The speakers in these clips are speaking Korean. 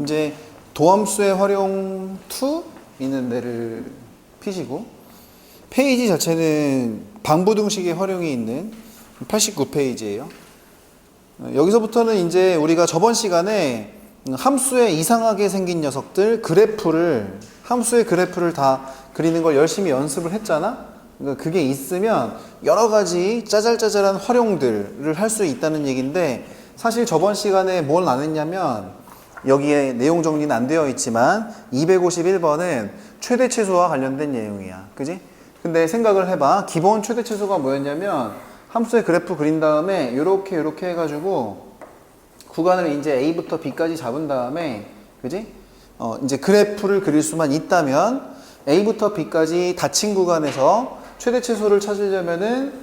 이제 도함수의 활용 2 있는 데를 피시고, 페이지 자체는 방부등식의 활용이 있는 89페이지예요. 여기서부터는 이제 우리가 저번 시간에 함수에 이상하게 생긴 녀석들 함수의 그래프를 다 그리는 걸 열심히 연습을 했잖아. 그러니까 그게 있으면 여러 가지 짜잘짜잘한 활용들을 할 수 있다는 얘기인데, 사실 저번 시간에 뭘 안 했냐면, 여기에 내용 정리는 안 되어 있지만 251번은 최대치수와 관련된 내용이야. 그지? 근데 생각을 해봐. 기본 최대치수가 뭐였냐면, 함수의 그래프 그린 다음에 요렇게 해가지고 구간을 이제 A부터 B까지 잡은 다음에, 그지? 이제 그래프를 그릴 수만 있다면 A부터 B까지 닫힌 구간에서 최대치수를 찾으려면은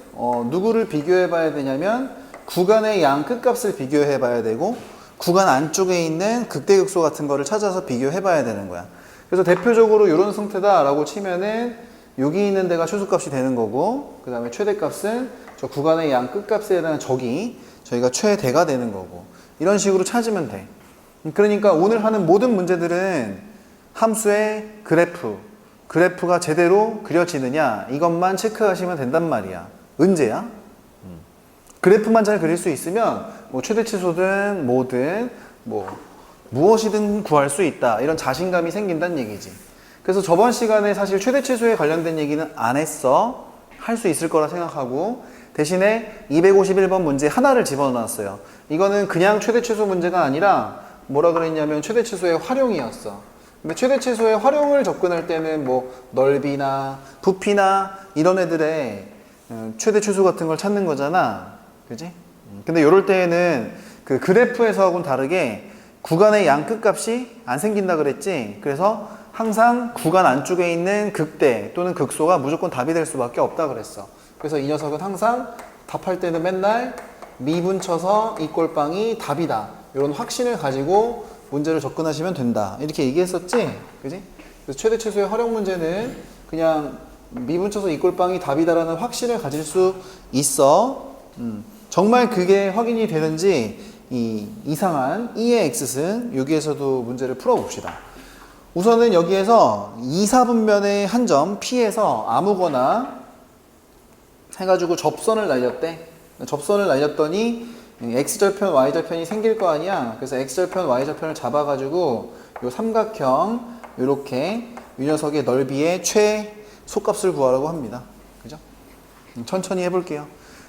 누구를 비교해 봐야 되냐면, 구간의 양 끝값을 비교해 봐야 되고, 구간 안쪽에 있는 극대극소 같은 거를 찾아서 비교해 봐야 되는 거야. 그래서 대표적으로 이런 상태다 라고 치면은 여기 있는 데가 최소값이 되는 거고, 그 다음에 최대값은 저 구간의 양 끝값에 해당하는 저희가 최대가 되는 거고, 이런 식으로 찾으면 돼. 그러니까 오늘 하는 모든 문제들은 함수의 그래프가 제대로 그려지느냐 이것만 체크하시면 된단 말이야. 언제야? 그래프만 잘 그릴 수 있으면 뭐 최대치수든 뭐든 무엇이든 구할 수 있다, 이런 자신감이 생긴다는 얘기지. 그래서 저번 시간에 사실 최대치수에 관련된 얘기는 안 했어. 할 수 있을 거라 생각하고, 대신에 251번 문제 하나를 집어넣었어요. 이거는 그냥 최대치수 문제가 아니라 뭐라 그랬냐면 최대치수의 활용이었어. 근데 최대치수의 활용을 접근할 때는 뭐 넓이나 부피나 이런 애들의 최대치수 같은 걸 찾는 거잖아. 그지? 근데 이럴 때에는 그 그래프에서하고는 다르게 구간의 양 끝값이 안 생긴다 그랬지. 그래서 항상 구간 안쪽에 있는 극대 또는 극소가 무조건 답이 될 수밖에 없다 그랬어. 그래서 이 녀석은 항상 답할 때는 맨날 미분쳐서 이 꼴빵이 답이다, 이런 확신을 가지고 문제를 접근하시면 된다, 이렇게 얘기했었지. 그지? 그래서 최대치수의 활용 문제는 그냥 미분쳐서 이 꼴빵이 답이다라는 확신을 가질 수 있어. 정말 그게 확인이 되는지 이 이상한 E의 X승 여기에서도 문제를 풀어봅시다. 우선은 여기에서 2, 4분면의 한 점 P에서 아무거나 해가지고 접선을 날렸대. 접선을 날렸더니 X절편, Y절편이 생길 거 아니야. 그래서 X절편, Y절편을 잡아가지고 요 삼각형 요렇게 이 녀석의 넓이의 최소값을 구하라고 합니다. 그죠? 천천히 해볼게요.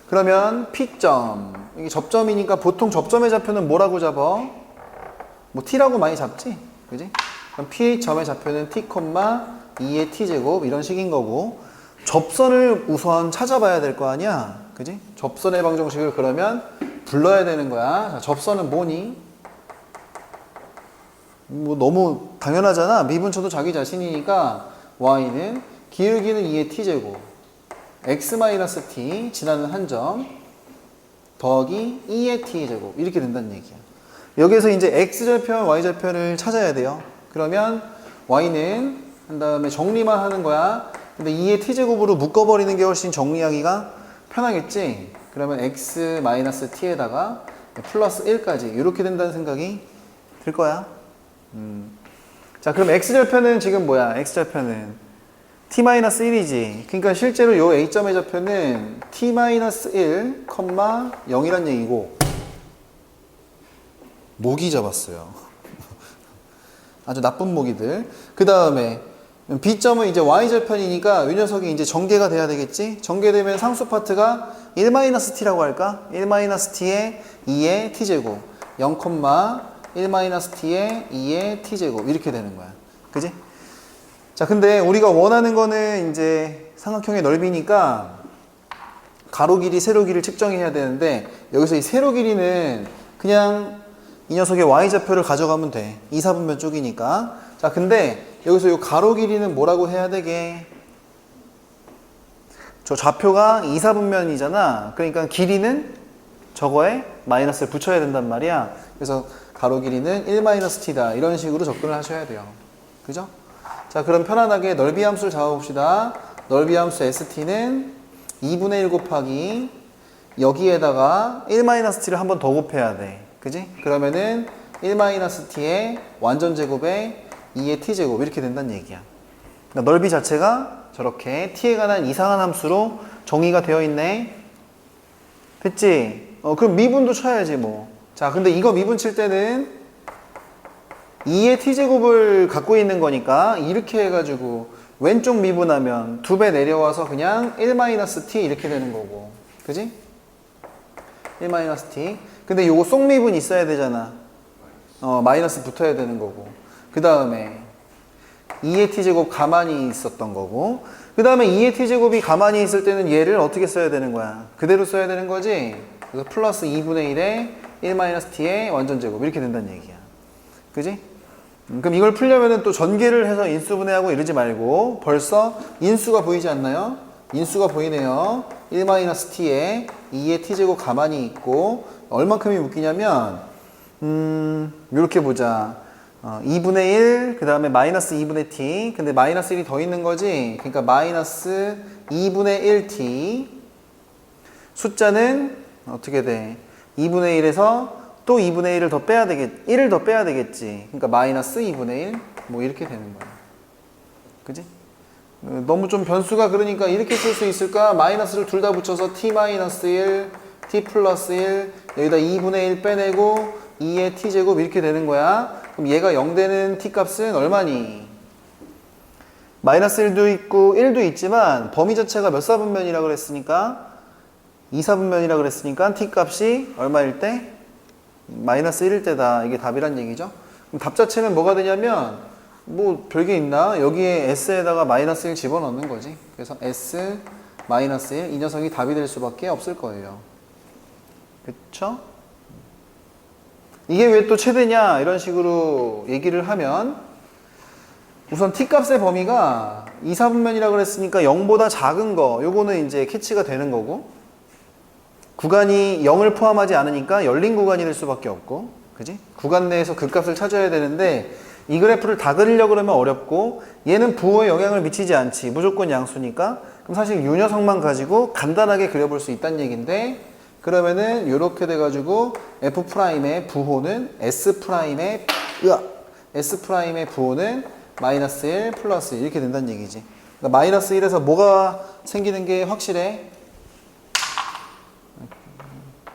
그러면 P점, 이게 접점이니까 보통 접점의 좌표는 뭐라고 잡아? 뭐 T라고 많이 잡지? 그지? 그럼 P점의 좌표는 T, 2의 T제곱 이런 식인 거고, 접선을 우선 찾아봐야 될 거 아니야? 그지? 접선의 방정식을 그러면 불러야 되는 거야. 자, 접선은 뭐니? 뭐 너무 당연하잖아. 미분쳐도 자기 자신이니까 Y는 기울기는 2의 T제곱 X-T 지나는 한 점 더하기 2의 T제곱 이렇게 된다는 얘기야. 여기에서 이제 X절편, Y절편을 찾아야 돼요. 그러면 Y는 한 다음에 정리만 하는 거야. 근데 2의 T제곱으로 묶어버리는 게 훨씬 정리하기가 편하겠지. 그러면 X-T에다가 플러스 1까지 이렇게 된다는 생각이 들 거야. 자, 그럼 X절편은 지금 뭐야? X절편은 T-1이지. 그러니까 실제로 요 A점의 좌표는 T-1, 0이란 얘기고, 모기 잡았어요. 아주 나쁜 모기들. 그 다음에 B점은 이제 Y절편이니까 이 녀석이 이제 전개가 돼야 되겠지? 전개되면 상수 파트가 1-T라고 할까? 1-T의 2의 T제곱 0,1-T의 2의 T제곱 이렇게 되는 거야. 그지? 자, 근데 우리가 원하는 거는 이제 삼각형의 넓이니까 가로 길이, 세로 길이를 측정해야 되는데, 여기서 이 세로 길이는 그냥 이 녀석의 Y좌표를 가져가면 돼. 2, 4분면 쪽이니까. 자, 근데 여기서 이 가로 길이는 뭐라고 해야 되게? 저 좌표가 2, 4분면이잖아. 그러니까 길이는 저거에 마이너스를 붙여야 된단 말이야. 그래서 가로 길이는 1-T다. 이런 식으로 접근을 하셔야 돼요. 그죠? 자, 그럼 편안하게 넓이 함수를 잡아봅시다. 넓이 함수 ST는 2분의 1 곱하기 여기에다가 1-T를 한 번 더 곱해야 돼. 그지? 그러면은 1-t의 완전 제곱에 2의 t제곱 이렇게 된다는 얘기야. 그러니까 넓이 자체가 저렇게 t에 관한 이상한 함수로 정의가 되어 있네. 됐지? 그럼 미분도 쳐야지 뭐. 자, 근데 이거 미분 칠 때는 2의 t제곱을 갖고 있는 거니까 이렇게 해가지고 왼쪽 미분하면 2배 내려와서 그냥 1-t 이렇게 되는 거고. 그지? 1-t. 근데 요거 쏙미분 있어야 되잖아. 마이너스 붙어야 되는 거고. 그 다음에 2의 t제곱 가만히 있었던 거고. 그 다음에 2의 t제곱이 가만히 있을 때는 얘를 어떻게 써야 되는 거야? 그대로 써야 되는 거지? 그래서 플러스 2분의 1에 1-t의 완전 제곱 이렇게 된다는 얘기야. 그지? 그럼 이걸 풀려면은 또 전개를 해서 인수분해하고 이러지 말고 벌써 인수가 보이지 않나요? 인수가 보이네요. 1-t에 2의 t제곱 가만히 있고 얼만큼이 묶이냐면 이렇게 보자. 2분의 1, 그 다음에 마이너스 2분의 t. 근데 마이너스 1이 더 있는 거지. 그러니까 마이너스 2분의 1t. 숫자는 어떻게 돼? 2분의 1에서 또 2분의 1을 더 빼야 되겠지. 1을 더 빼야 되겠지. 그러니까 마이너스 2분의 1. 뭐 이렇게 되는 거야. 그지? 너무 좀 변수가 그러니까 이렇게 쓸 수 있을까? 마이너스를 둘 다 붙여서 t-1, t 플러스 1. 여기다 2분의 1 빼내고 2의 t제곱 이렇게 되는 거야. 그럼 얘가 0 되는 t 값은 얼마니? 마이너스 1도 있고 1도 있지만 범위 자체가 몇 사분면이라고 그랬으니까 2사분면이라고 그랬으니까 t 값이 얼마일 때? 마이너스 1일 때다. 이게 답이란 얘기죠. 그럼 답 자체는 뭐가 되냐면 뭐 별게 있나? 여기에 s에다가 마이너스 1 집어넣는 거지. 그래서 s 마이너스 1 이 녀석이 답이 될 수밖에 없을 거예요. 그쵸? 이게 왜 또 최대냐 이런 식으로 얘기를 하면 우선 t값의 범위가 2사분면이라고 그랬으니까 0보다 작은 거 요거는 이제 캐치가 되는 거고 구간이 0을 포함하지 않으니까 열린 구간이 될 수밖에 없고 그지? 구간 내에서 그 값을 찾아야 되는데 이 그래프를 다 그리려고 그러면 어렵고 얘는 부호에 영향을 미치지 않지 무조건 양수니까 그럼 사실 이 녀석만 가지고 간단하게 그려볼 수 있다는 얘기인데 그러면은 이렇게 돼가지고 F'의 부호는 S'의 부호는 마이너스 1 플러스 1 이렇게 된다는 얘기지. 그러니까 마이너스 1에서 뭐가 생기는 게 확실해?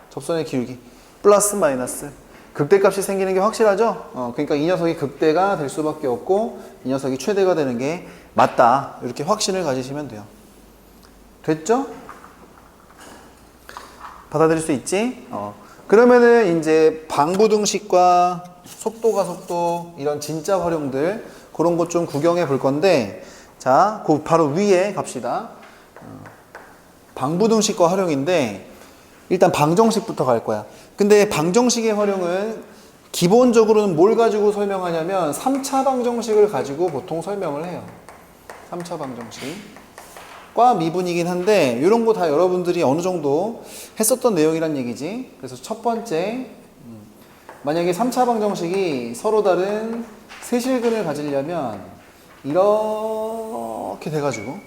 접선의 기울기 플러스 마이너스 극대값이 생기는 게 확실하죠? 그러니까 이 녀석이 극대가 될 수밖에 없고 이 녀석이 최대가 되는 게 맞다. 이렇게 확신을 가지시면 돼요. 됐죠? 받아들일 수 있지? 그러면은 이제 방부등식과 속도가 속도 이런 진짜 활용들 그런 것 좀 구경해 볼 건데 자, 그 바로 위에 갑시다. 방부등식과 활용인데 일단 방정식부터 갈 거야. 근데 방정식의 활용은 기본적으로는 뭘 가지고 설명하냐면 3차 방정식을 가지고 보통 설명을 해요. 3차 방정식. 과 미분이긴 한데 이런 거 다 여러분들이 어느 정도 했었던 내용이란 얘기지. 그래서 첫 번째 만약에 3차 방정식이 서로 다른 세실근을 가지려면 이렇게 돼가지고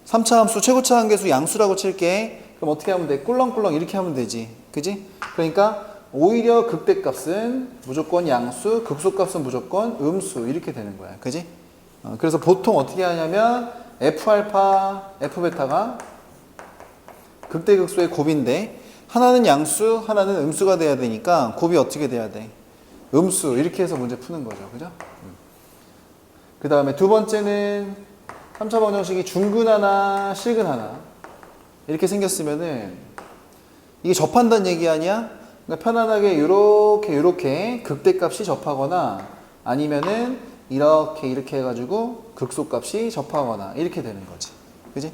3차 함수 최고차 한계수 양수라고 칠게. 그럼 어떻게 하면 돼? 꿀렁꿀렁 이렇게 하면 되지. 그지? 그러니까 오히려 극대값은 무조건 양수, 극소값은 무조건 음수 이렇게 되는 거야. 그지? 그래서 보통 어떻게 하냐면 F알파, F베타가 극대극소의 곱인데 하나는 양수, 하나는 음수가 돼야 되니까 곱이 어떻게 돼야 돼? 음수 이렇게 해서 문제 푸는 거죠. 그죠? 그 다음에 두 번째는 3차 방정식이 중근 하나, 실근 하나 이렇게 생겼으면은 이게 접한다는 얘기 아니야? 그러니까 편안하게 요렇게 극대값이 접하거나 아니면은 이렇게 해가지고 극소값이 접하거나 이렇게 되는 거지. 그지?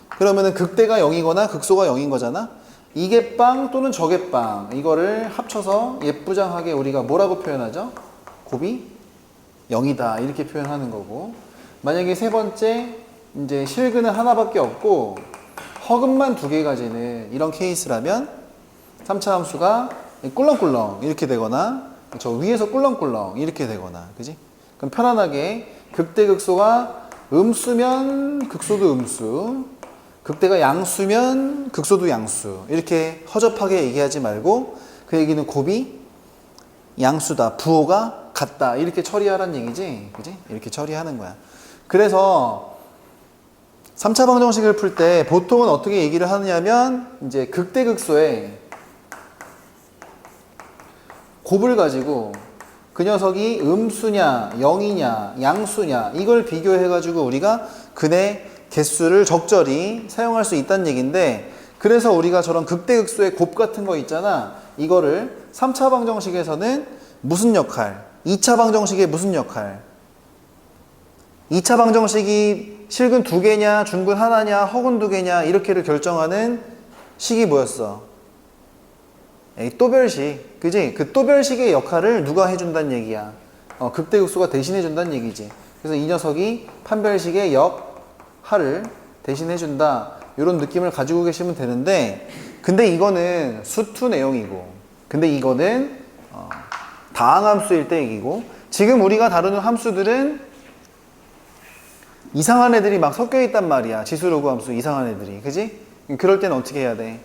그러면은 극대가 0이거나 극소가 0인 거잖아. 이게 빵 또는 저게 빵 이거를 합쳐서 예쁘장하게 우리가 뭐라고 표현하죠? 곱이 0이다 이렇게 표현하는 거고 만약에 세 번째 이제 실근은 하나밖에 없고 허근만 두 개 가지는 이런 케이스라면 3차 함수가 꿀렁꿀렁 이렇게 되거나 저 위에서 꿀렁꿀렁 이렇게 되거나 그지? 그럼 편안하게 극대극소가 음수면 극소도 음수 극대가 양수면 극소도 양수 이렇게 허접하게 얘기하지 말고 그 얘기는 곱이 양수다. 부호가 같다. 이렇게 처리하라는 얘기지. 그지? 이렇게 처리하는 거야. 그래서 3차 방정식을 풀 때 보통은 어떻게 얘기를 하느냐면 이제 극대극소에 곱을 가지고 그 녀석이 음수냐, 영이냐, 양수냐 이걸 비교해가지고 우리가 근의 개수를 적절히 사용할 수 있다는 얘기인데 그래서 우리가 저런 극대극소의 곱 같은 거 있잖아. 이거를 3차 방정식에서는 무슨 역할? 2차 방정식의 무슨 역할? 2차 방정식이 실근 2개냐, 중근 하나냐, 허근 2개냐 이렇게를 결정하는 식이 뭐였어? 또별식. 그지? 그 또별식의 역할을 누가 해준다는 얘기야? 극대극소가 대신해준다는 얘기지. 그래서 이 녀석이 판별식의 역할을 대신해준다. 이런 느낌을 가지고 계시면 되는데 근데 이거는 수투 내용이고 근데 이거는 다항함수일 때 얘기고 지금 우리가 다루는 함수들은 이상한 애들이 막 섞여 있단 말이야. 지수로그 함수 이상한 애들이. 그지? 그럴 때는 어떻게 해야 돼?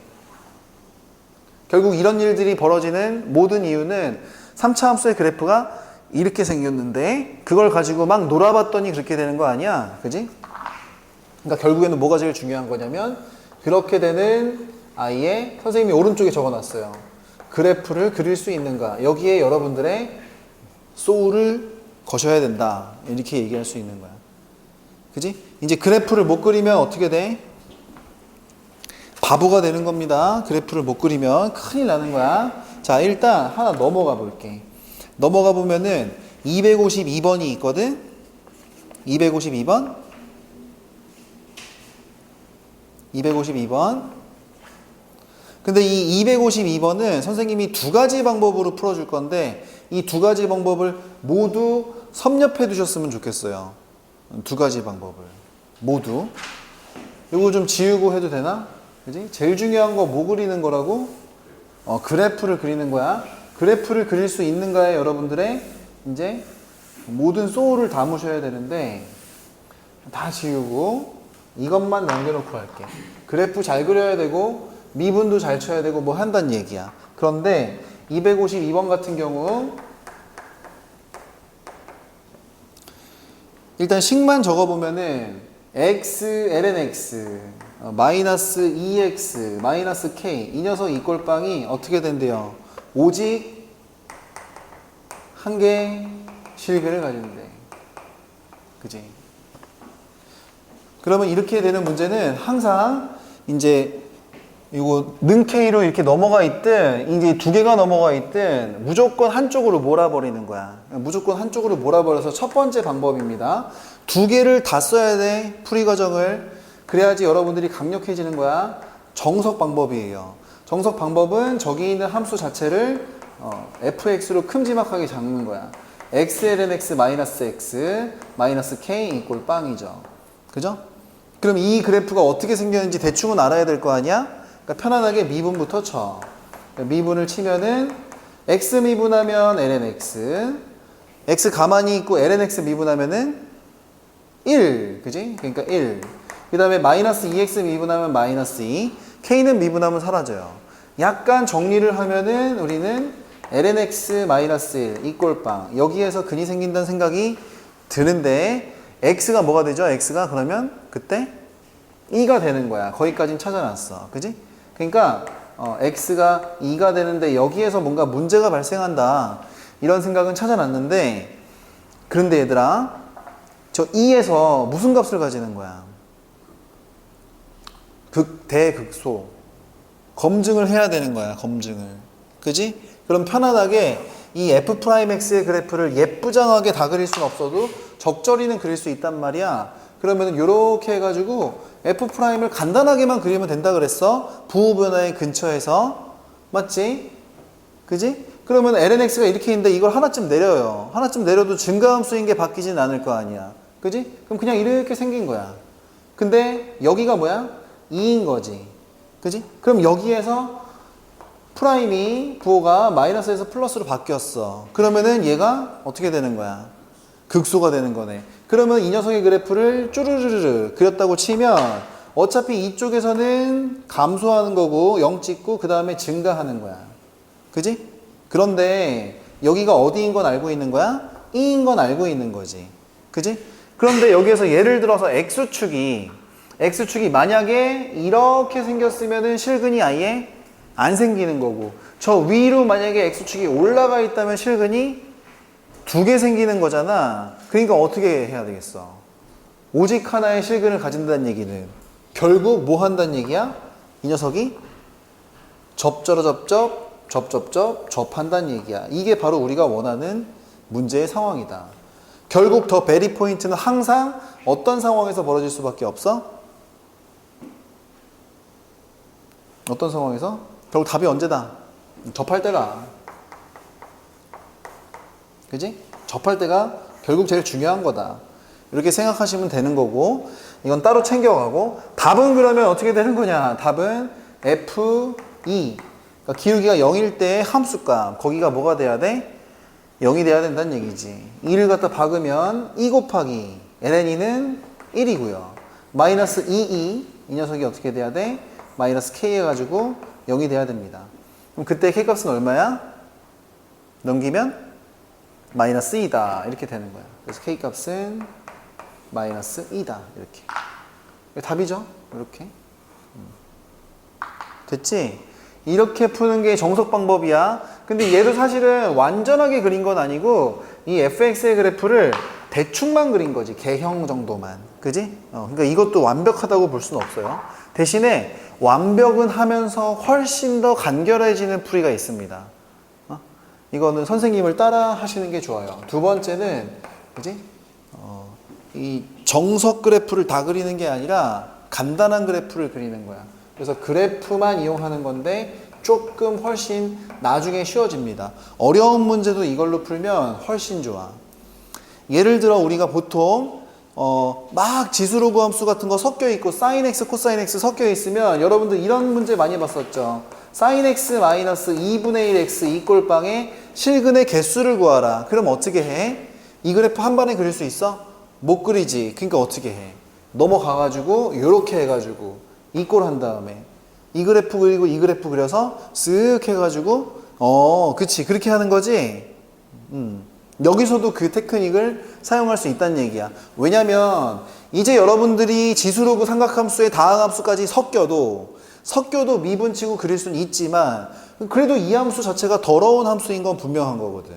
결국 이런 일들이 벌어지는 모든 이유는 3차 함수의 그래프가 이렇게 생겼는데 그걸 가지고 막 놀아봤더니 그렇게 되는 거 아니야. 그지? 그러니까 결국에는 뭐가 제일 중요한 거냐면 그렇게 되는 아이의 선생님이 오른쪽에 적어놨어요. 그래프를 그릴 수 있는가. 여기에 여러분들의 소울을 거셔야 된다. 이렇게 얘기할 수 있는 거야. 그지? 이제 그래프를 못 그리면 어떻게 돼? 바보가 되는 겁니다. 그래프를 못 그리면 큰일 나는 거야. 자, 일단 하나 넘어가 볼게. 넘어가 보면은 252번이 있거든. 252번. 252번. 근데 이 252번은 선생님이 두 가지 방법으로 풀어줄 건데 이 두 가지 방법을 모두 섭렵해 두셨으면 좋겠어요. 두 가지 방법을 모두. 이거 좀 지우고 해도 되나? 그지? 제일 중요한 거 뭐 그리는 거라고? 그래프를 그리는 거야. 그래프를 그릴 수 있는가에 여러분들의 이제 모든 소울을 담으셔야 되는데 다 지우고 이것만 남겨놓고 할게. 그래프 잘 그려야 되고 미분도 잘 쳐야 되고 뭐 한다는 얘기야. 그런데 252번 같은 경우 일단 식만 적어보면은 x, ln x, 마이너스 2x, 마이너스 k 이 녀석 이 꼴빵이 어떻게 된대요? 오직 한 개 실근을 가지는데 그지? 그러면 이렇게 되는 문제는 항상 이제 이거 는 K로 이렇게 넘어가 있든 이제 두 개가 넘어가 있든 무조건 한쪽으로 몰아버리는 거야. 무조건 한쪽으로 몰아버려서 첫 번째 방법입니다. 두 개를 다 써야 돼. 풀이 과정을. 그래야지 여러분들이 강력해지는 거야. 정석 방법이에요. 정석 방법은 저기 있는 함수 자체를 fx로 큼지막하게 잡는 거야. x ln x 마이너스 x 마이너스 k 이꼴 빵이죠. 그죠? 그럼 이 그래프가 어떻게 생겼는지 대충은 알아야 될 거 아니야? 그러니까 편안하게 미분부터 쳐. 미분을 치면은 x 미분하면 ln x, x 가만히 있고 ln x 미분하면은 1, 그지? 그러니까 1. 그 다음에 마이너스 2x 미분하면 마이너스 2, k는 미분하면 사라져요. 약간 정리를 하면은 우리는 ln x 마이너스 1 이꼴 빵. 여기에서 근이 생긴다는 생각이 드는데 x가 뭐가 되죠? x가 그러면 그때 2가 되는 거야. 거기까지는 찾아놨어. 그지? 그러니까 x가 2가 되는데 여기에서 뭔가 문제가 발생한다. 이런 생각은 찾아놨는데 그런데 얘들아 저 2에서 무슨 값을 가지는 거야? 대극소. 검증을 해야 되는 거야. 검증을. 그지? 그럼 편안하게 이 f'x의 그래프를 예쁘장하게 다 그릴 수는 없어도 적절히는 그릴 수 있단 말이야. 그러면 이렇게 해가지고 f'을 간단하게만 그리면 된다 그랬어. 부호 변화의 근처에서. 맞지? 그지? 그러면 ln x가 이렇게 있는데 이걸 하나쯤 내려요. 하나쯤 내려도 증가함수인 게 바뀌진 않을 거 아니야. 그지? 그럼 그냥 이렇게 생긴 거야. 근데 여기가 뭐야? 2인 거지. 그지? 그럼 여기에서 프라임이 부호가 마이너스에서 플러스로 바뀌었어. 그러면은 얘가 어떻게 되는 거야? 극소가 되는 거네. 그러면 이 녀석의 그래프를 쭈르르르 그렸다고 치면 어차피 이쪽에서는 감소하는 거고 0 찍고 그 다음에 증가하는 거야. 그지? 그런데 여기가 어디인 건 알고 있는 거야? E인 건 알고 있는 거지. 그지? 그런데 여기에서 예를 들어서 X축이 만약에 이렇게 생겼으면은 실근이 아예 안 생기는 거고, 저 위로 만약에 X축이 올라가 있다면 실근이 2개 생기는 거잖아. 그러니까 어떻게 해야 되겠어? 오직 하나의 실근을 가진다는 얘기는 결국 뭐 한다는 얘기야? 이 녀석이 접한다는 얘기야. 이게 바로 우리가 원하는 문제의 상황이다. 결국 더 베리 포인트는 항상 어떤 상황에서 벌어질 수밖에 없어? 어떤 상황에서? 결국 답이 언제다? 접할 때가. 그지? 접할 때가 결국 제일 중요한 거다. 이렇게 생각하시면 되는 거고, 이건 따로 챙겨가고, 답은 그러면 어떻게 되는 거냐? 답은 F2. 그러니까 기울기가 0일 때의 함수값, 거기가 뭐가 돼야 돼? 0이 돼야 된다는 얘기지. 2를 갖다 박으면 2 곱하기 ln은 1이고요. 마이너스 2, 이 녀석이 어떻게 돼야 돼? 마이너스 k 해가지고 0이 돼야 됩니다. 그럼 그때 k값은 얼마야? 넘기면 마이너스 2다. 이렇게 되는 거야. 그래서 k값은 마이너스 2다. 이렇게. 답이죠? 이렇게. 됐지? 이렇게 푸는 게 정석 방법이야. 근데 얘도 사실은 완전하게 그린 건 아니고 이 fx의 그래프를 대충만 그린 거지. 개형 정도만. 그지? 그러니까 이것도 완벽하다고 볼 수는 없어요. 대신에 완벽은 하면서 훨씬 더 간결해지는 풀이가 있습니다. 이거는 선생님을 따라 하시는 게 좋아요. 두 번째는, 그지? 이 정석 그래프를 다 그리는 게 아니라 간단한 그래프를 그리는 거야. 그래서 그래프만 이용하는 건데 조금 훨씬 나중에 쉬워집니다. 어려운 문제도 이걸로 풀면 훨씬 좋아. 예를 들어 우리가 보통 막 지수로그 함수 같은 거 섞여 있고 sin x, 코사인 x 섞여 있으면 여러분들 이런 문제 많이 봤었죠. sin x 마이너스 2분의 1 x 이꼴빵에 실근의 개수를 구하라. 그럼 어떻게 해? 이 그래프 한 번에 그릴 수 있어? 못 그리지. 그러니까 어떻게 해? 넘어가가지고 이렇게 해가지고 이꼴 한 다음에 이 그래프 그리고 이 그래프 그려서 쓱 해가지고 그치 그렇게 하는 거지. 여기서도 그 테크닉을 사용할 수 있다는 얘기야. 왜냐면 이제 여러분들이 지수로그 삼각함수의 다항함수까지 섞여도 미분치고 그릴 수는 있지만 그래도 이 함수 자체가 더러운 함수인 건 분명한 거거든.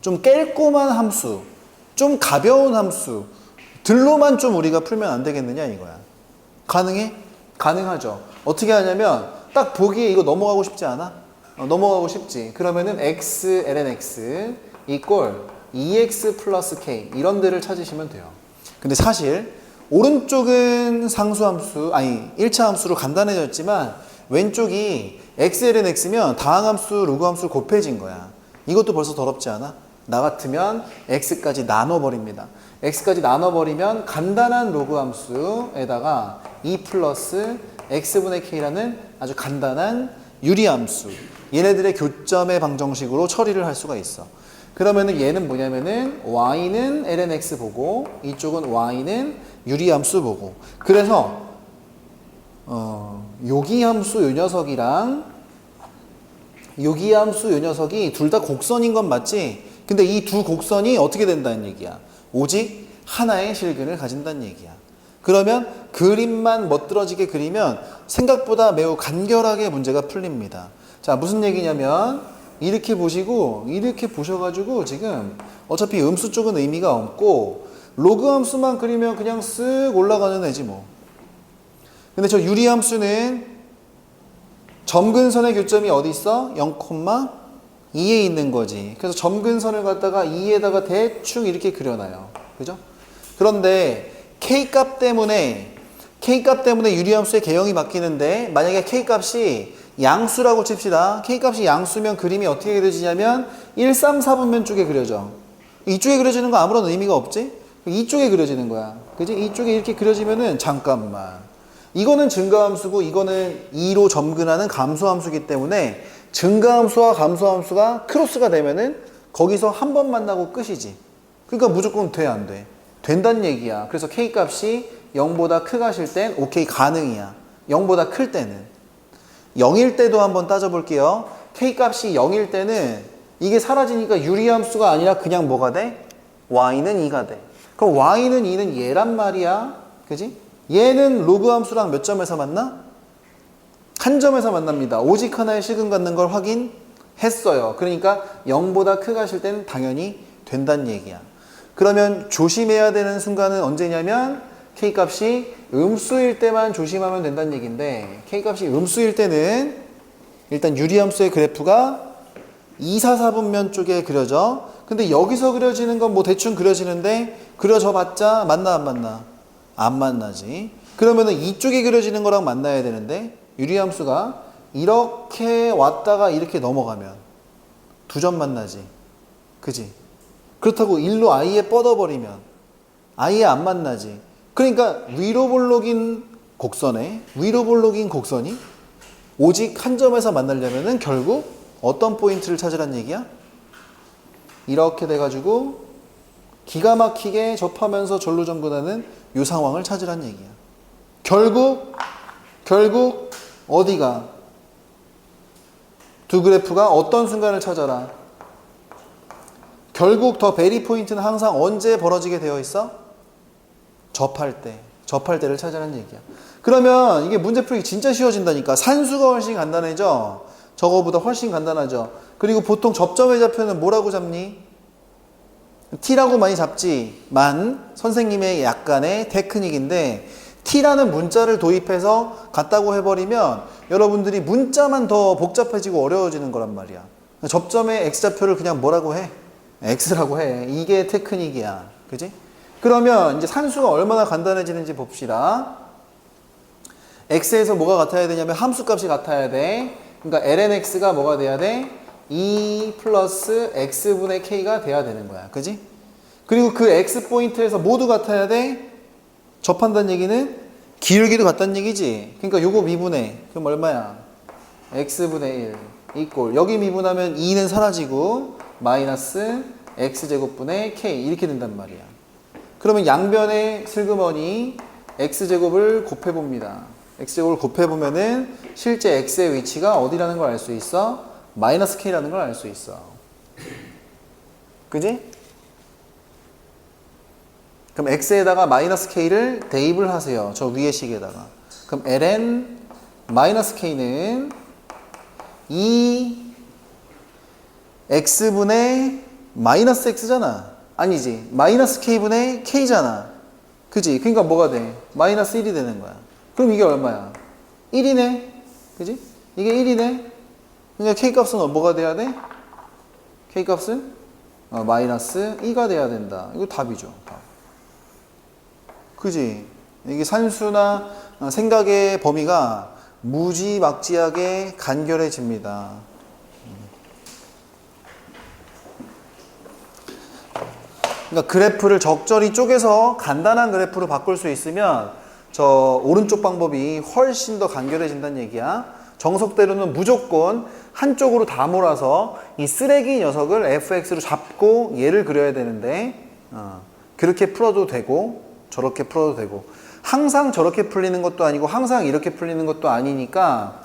좀 깰꼬만 함수, 좀 가벼운 함수 들로만 좀 우리가 풀면 안 되겠느냐 이거야. 가능해? 가능하죠. 어떻게 하냐면 딱 보기에 이거 넘어가고 싶지 않아? 넘어가고 싶지. 그러면은 x ln x 이꼴 2x 플러스 k 이런 데를 찾으시면 돼요. 근데 사실 오른쪽은 상수함수, 아니 1차 함수로 간단해졌지만 왼쪽이 x ln x면 다항함수, 로그함수 곱해진 거야. 이것도 벌써 더럽지 않아? 나 같으면 x까지 나눠버립니다. x까지 나눠버리면 간단한 로그함수에다가 2 플러스 x분의 k라는 아주 간단한 유리함수, 얘네들의 교점의 방정식으로 처리를 할 수가 있어. 그러면은 얘는 뭐냐면은 y는 ln x 보고 이쪽은 y는 유리함수 보고, 그래서 요기함수 요 녀석이랑 요기함수 요 녀석이 둘 다 곡선인 건 맞지? 근데 이 두 곡선이 어떻게 된다는 얘기야? 오직 하나의 실근을 가진다는 얘기야. 그러면 그림만 멋들어지게 그리면 생각보다 매우 간결하게 문제가 풀립니다. 자, 무슨 얘기냐면 이렇게 보시고 이렇게 보셔가지고 지금 어차피 음수 쪽은 의미가 없고 로그 함수만 그리면 그냥 쓱 올라가는 애지 뭐. 근데 저 유리함수는 점근선의 교점이 어디 있어? 0,2에 있는 거지. 그래서 점근선을 갖다가 2에다가 대충 이렇게 그려놔요. 그죠? 그런데 K값 때문에 유리함수의 개형이 바뀌는데, 만약에 K값이 양수라고 칩시다. K값이 양수면 그림이 어떻게 그려지냐면 1, 3, 4분면 쪽에 그려져. 이쪽에 그려지는 거 아무런 의미가 없지? 이쪽에 그려지는 거야. 그지? 이쪽에 이렇게 그려지면은 잠깐만. 이거는 증가함수고 이거는 2로 점근하는 감소함수이기 때문에 증가함수와 감소함수가 크로스가 되면은 거기서 한 번 만나고 끝이지. 그러니까 무조건 돼, 안 돼? 된다는 얘기야. 그래서 K값이 0보다 크가실 땐 오케이 가능이야. 0보다 클 때는. 0일 때도 한번 따져볼게요. K값이 0일 때는 이게 사라지니까 유리함수가 아니라 그냥 뭐가 돼? y는 2가 돼. 그럼 y는 2는 얘란 말이야. 그지? 얘는 로그 함수랑 몇 점에서 만나? 한 점에서 만납니다. 오직 하나의 식은 갖는 걸 확인했어요. 그러니까 0보다 크가 실 때는 당연히 된다는 얘기야. 그러면 조심해야 되는 순간은 언제냐면 K값이 음수일 때만 조심하면 된다는 얘기인데, K값이 음수일 때는 일단 유리함수의 그래프가 2, 4, 4분면 쪽에 그려져. 근데 여기서 그려지는 건 뭐 대충 그려지는데 그려져 봤자 만나 안 만나? 안 만나지. 그러면은 이쪽에 그려지는 거랑 만나야 되는데 유리함수가 이렇게 왔다가 이렇게 넘어가면 두 점 만나지. 그지? 그렇다고 일로 아예 뻗어버리면 아예 안 만나지. 그러니까 위로 볼록인 곡선이 오직 한 점에서 만나려면은 결국 어떤 포인트를 찾으란 얘기야? 이렇게 돼가지고 기가 막히게 접하면서 전루전근하는 이 상황을 찾으란 얘기야. 결국 어디가? 두 그래프가 어떤 순간을 찾아라? 결국 더 베리 포인트는 항상 언제 벌어지게 되어 있어? 접할 때를 찾으라는 얘기야. 그러면 이게 문제 풀기 진짜 쉬워진다니까. 산수가 훨씬 간단해져. 저거보다 훨씬 간단하죠. 그리고 보통 접점의 좌표는 뭐라고 잡니? t라고 많이 잡지만 선생님의 약간의 테크닉인데, t라는 문자를 도입해서 같다고 해버리면 여러분들이 문자만 더 복잡해지고 어려워지는 거란 말이야. 접점의 x좌표를 그냥 뭐라고 해? x라고 해. 이게 테크닉이야. 그지? 그러면 이제 산수가 얼마나 간단해지는지 봅시다. x에서 뭐가 같아야 되냐면 함수값이 같아야 돼. 그러니까 lnx가 뭐가 돼야 돼? 2 플러스 x분의 k가 돼야 되는 거야. 그지? 그리고 그 x 포인트에서 모두 같아야 돼. 접한다는 얘기는 기울기도 같다는 얘기지. 그러니까 요거 미분해. 그럼 얼마야? x분의 1 이꼴. 여기 미분하면 2는 사라지고 마이너스 x제곱분의 k 이렇게 된단 말이야. 그러면 양변에 슬그머니 x제곱을 곱해봅니다. x제곱을 곱해보면은 실제 x의 위치가 어디라는 걸 알 수 있어? 마이너스 k라는 걸 알 수 있어. 그지? 그럼 x에다가 마이너스 k를 대입을 하세요. 저 위의 식에다가. 그럼 ln 마이너스 k는 2 x분의 마이너스 x잖아. 아니지. 마이너스 k분의 k잖아. 그지? 그러니까 뭐가 돼? 마이너스 1이 되는 거야. 그럼 이게 얼마야? 1이네. 그지? 이게 1이네. 그러니까 k값은 뭐가 돼야 돼? k값은 마이너스 2가 돼야 된다. 이거 답이죠. 답. 그지? 이게 산수나 생각의 범위가 무지막지하게 간결해집니다. 그러니까 그래프를 적절히 쪼개서 간단한 그래프로 바꿀 수 있으면 저 오른쪽 방법이 훨씬 더 간결해진다는 얘기야. 정석대로는 무조건 한쪽으로 다 몰아서 이 쓰레기 녀석을 fx로 잡고 얘를 그려야 되는데 그렇게 풀어도 되고 저렇게 풀어도 되고, 항상 저렇게 풀리는 것도 아니고 항상 이렇게 풀리는 것도 아니니까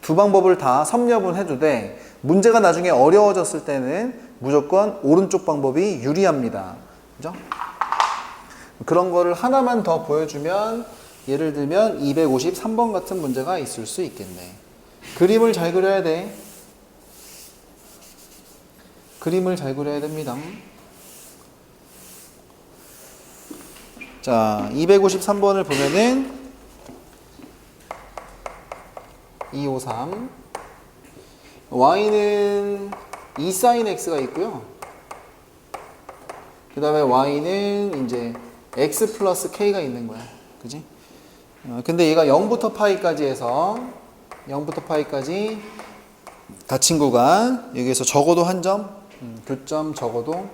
두 방법을 다 섭렵은 해도 돼. 문제가 나중에 어려워졌을 때는 무조건 오른쪽 방법이 유리합니다. 그죠? 그런 거를 하나만 더 보여주면, 예를 들면 253번 같은 문제가 있을 수 있겠네. 그림을 잘 그려야 돼. 그림을 잘 그려야 됩니다. 자, 253번을 보면은 253 y는 2sin x가 있고요. 그 다음에 y는 이제 x 플러스 k가 있는 거야. 그지? 근데 얘가 0부터 파이까지 해서 0부터 파이까지 다 친구가 여기에서 적어도 한 점, 교점 적어도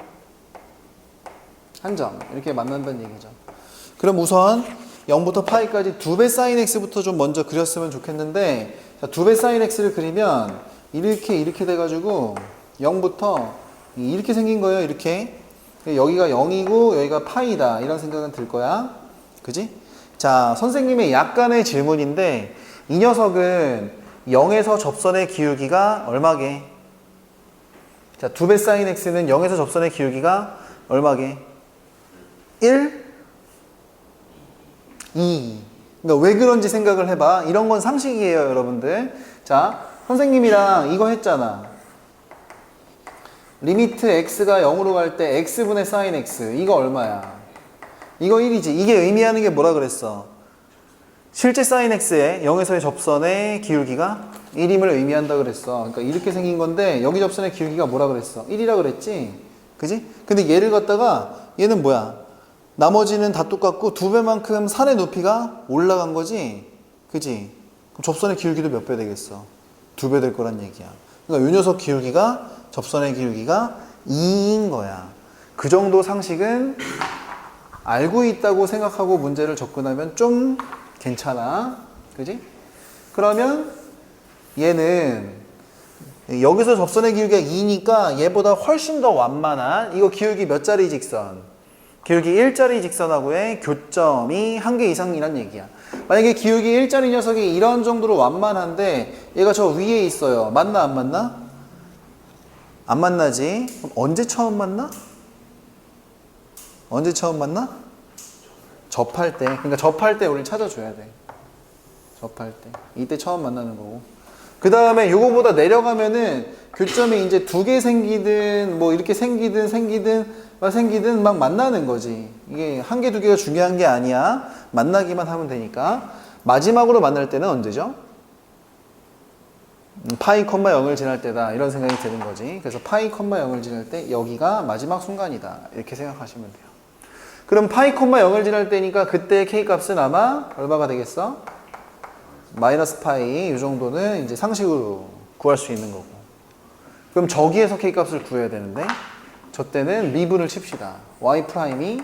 한 점 이렇게 만난다는 얘기죠. 그럼 우선 0부터 파이까지 2배 sin x부터 좀 먼저 그렸으면 좋겠는데, 자, 2배 sin x를 그리면 이렇게 돼가지고 0부터 이렇게 생긴 거예요. 이렇게. 여기가 0이고 여기가 파이다 이런 생각은 들 거야. 그지? 자, 선생님의 약간의 질문인데, 이 녀석은 0에서 접선의 기울기가 얼마게? 자, 2배 사인 x는 0에서 접선의 기울기가 얼마게? 1? 2. 그러니까 왜 그런지 생각을 해봐. 이런 건 상식이에요, 여러분들. 자, 선생님이랑 이거 했잖아. 리미트 x가 0으로 갈 때 x분의 사인 x. 이거 얼마야? 이거 1이지. 이게 의미하는 게 뭐라 그랬어? 실제 사인 x의 0에서의 접선의 기울기가 1임을 의미한다 그랬어. 그러니까 이렇게 생긴 건데 여기 접선의 기울기가 뭐라 그랬어? 1이라 그랬지? 그지? 근데 얘를 갖다가 얘는 뭐야? 나머지는 다 똑같고 2배만큼 산의 높이가 올라간 거지? 그지? 그럼 접선의 기울기도 몇 배 되겠어? 2배 될 거란 얘기야. 그러니까 요 녀석 기울기가 접선의 기울기가 2인 거야. 그 정도 상식은 알고 있다고 생각하고 문제를 접근하면 좀 괜찮아. 그지? 그러면 얘는 여기서 접선의 기울기가 2니까 얘보다 훨씬 더 완만한 이거 기울기 몇 짜리 직선? 기울기 1짜리 직선하고의 교점이 1개 이상이란 얘기야. 만약에 기울기 1짜리 녀석이 이런 정도로 완만한데 얘가 저 위에 있어요. 맞나 안 맞나? 안 만나지? 그럼 언제 처음 만나? 언제 처음 만나? 접할 때. 그러니까 접할 때 우리 찾아줘야 돼. 접할 때. 이때 처음 만나는 거고. 그 다음에 요거보다 내려가면은 교점이 이제 2개 생기든 뭐 이렇게 생기든 막 만나는 거지. 이게 1개, 2개가 중요한 게 아니야. 만나기만 하면 되니까. 마지막으로 만날 때는 언제죠? 파이, 0을 지날 때다. 이런 생각이 드는 거지. 그래서 파이, 0을 지날 때 여기가 마지막 순간이다. 이렇게 생각하시면 돼요. 그럼 파이, 0을 지날 때니까 그때 K값은 아마 얼마가 되겠어? 마이너스 파이 이 정도는 이제 상식으로 구할 수 있는 거고. 그럼 저기에서 K값을 구해야 되는데 저 때는 미분을 칩시다. Y 프라임이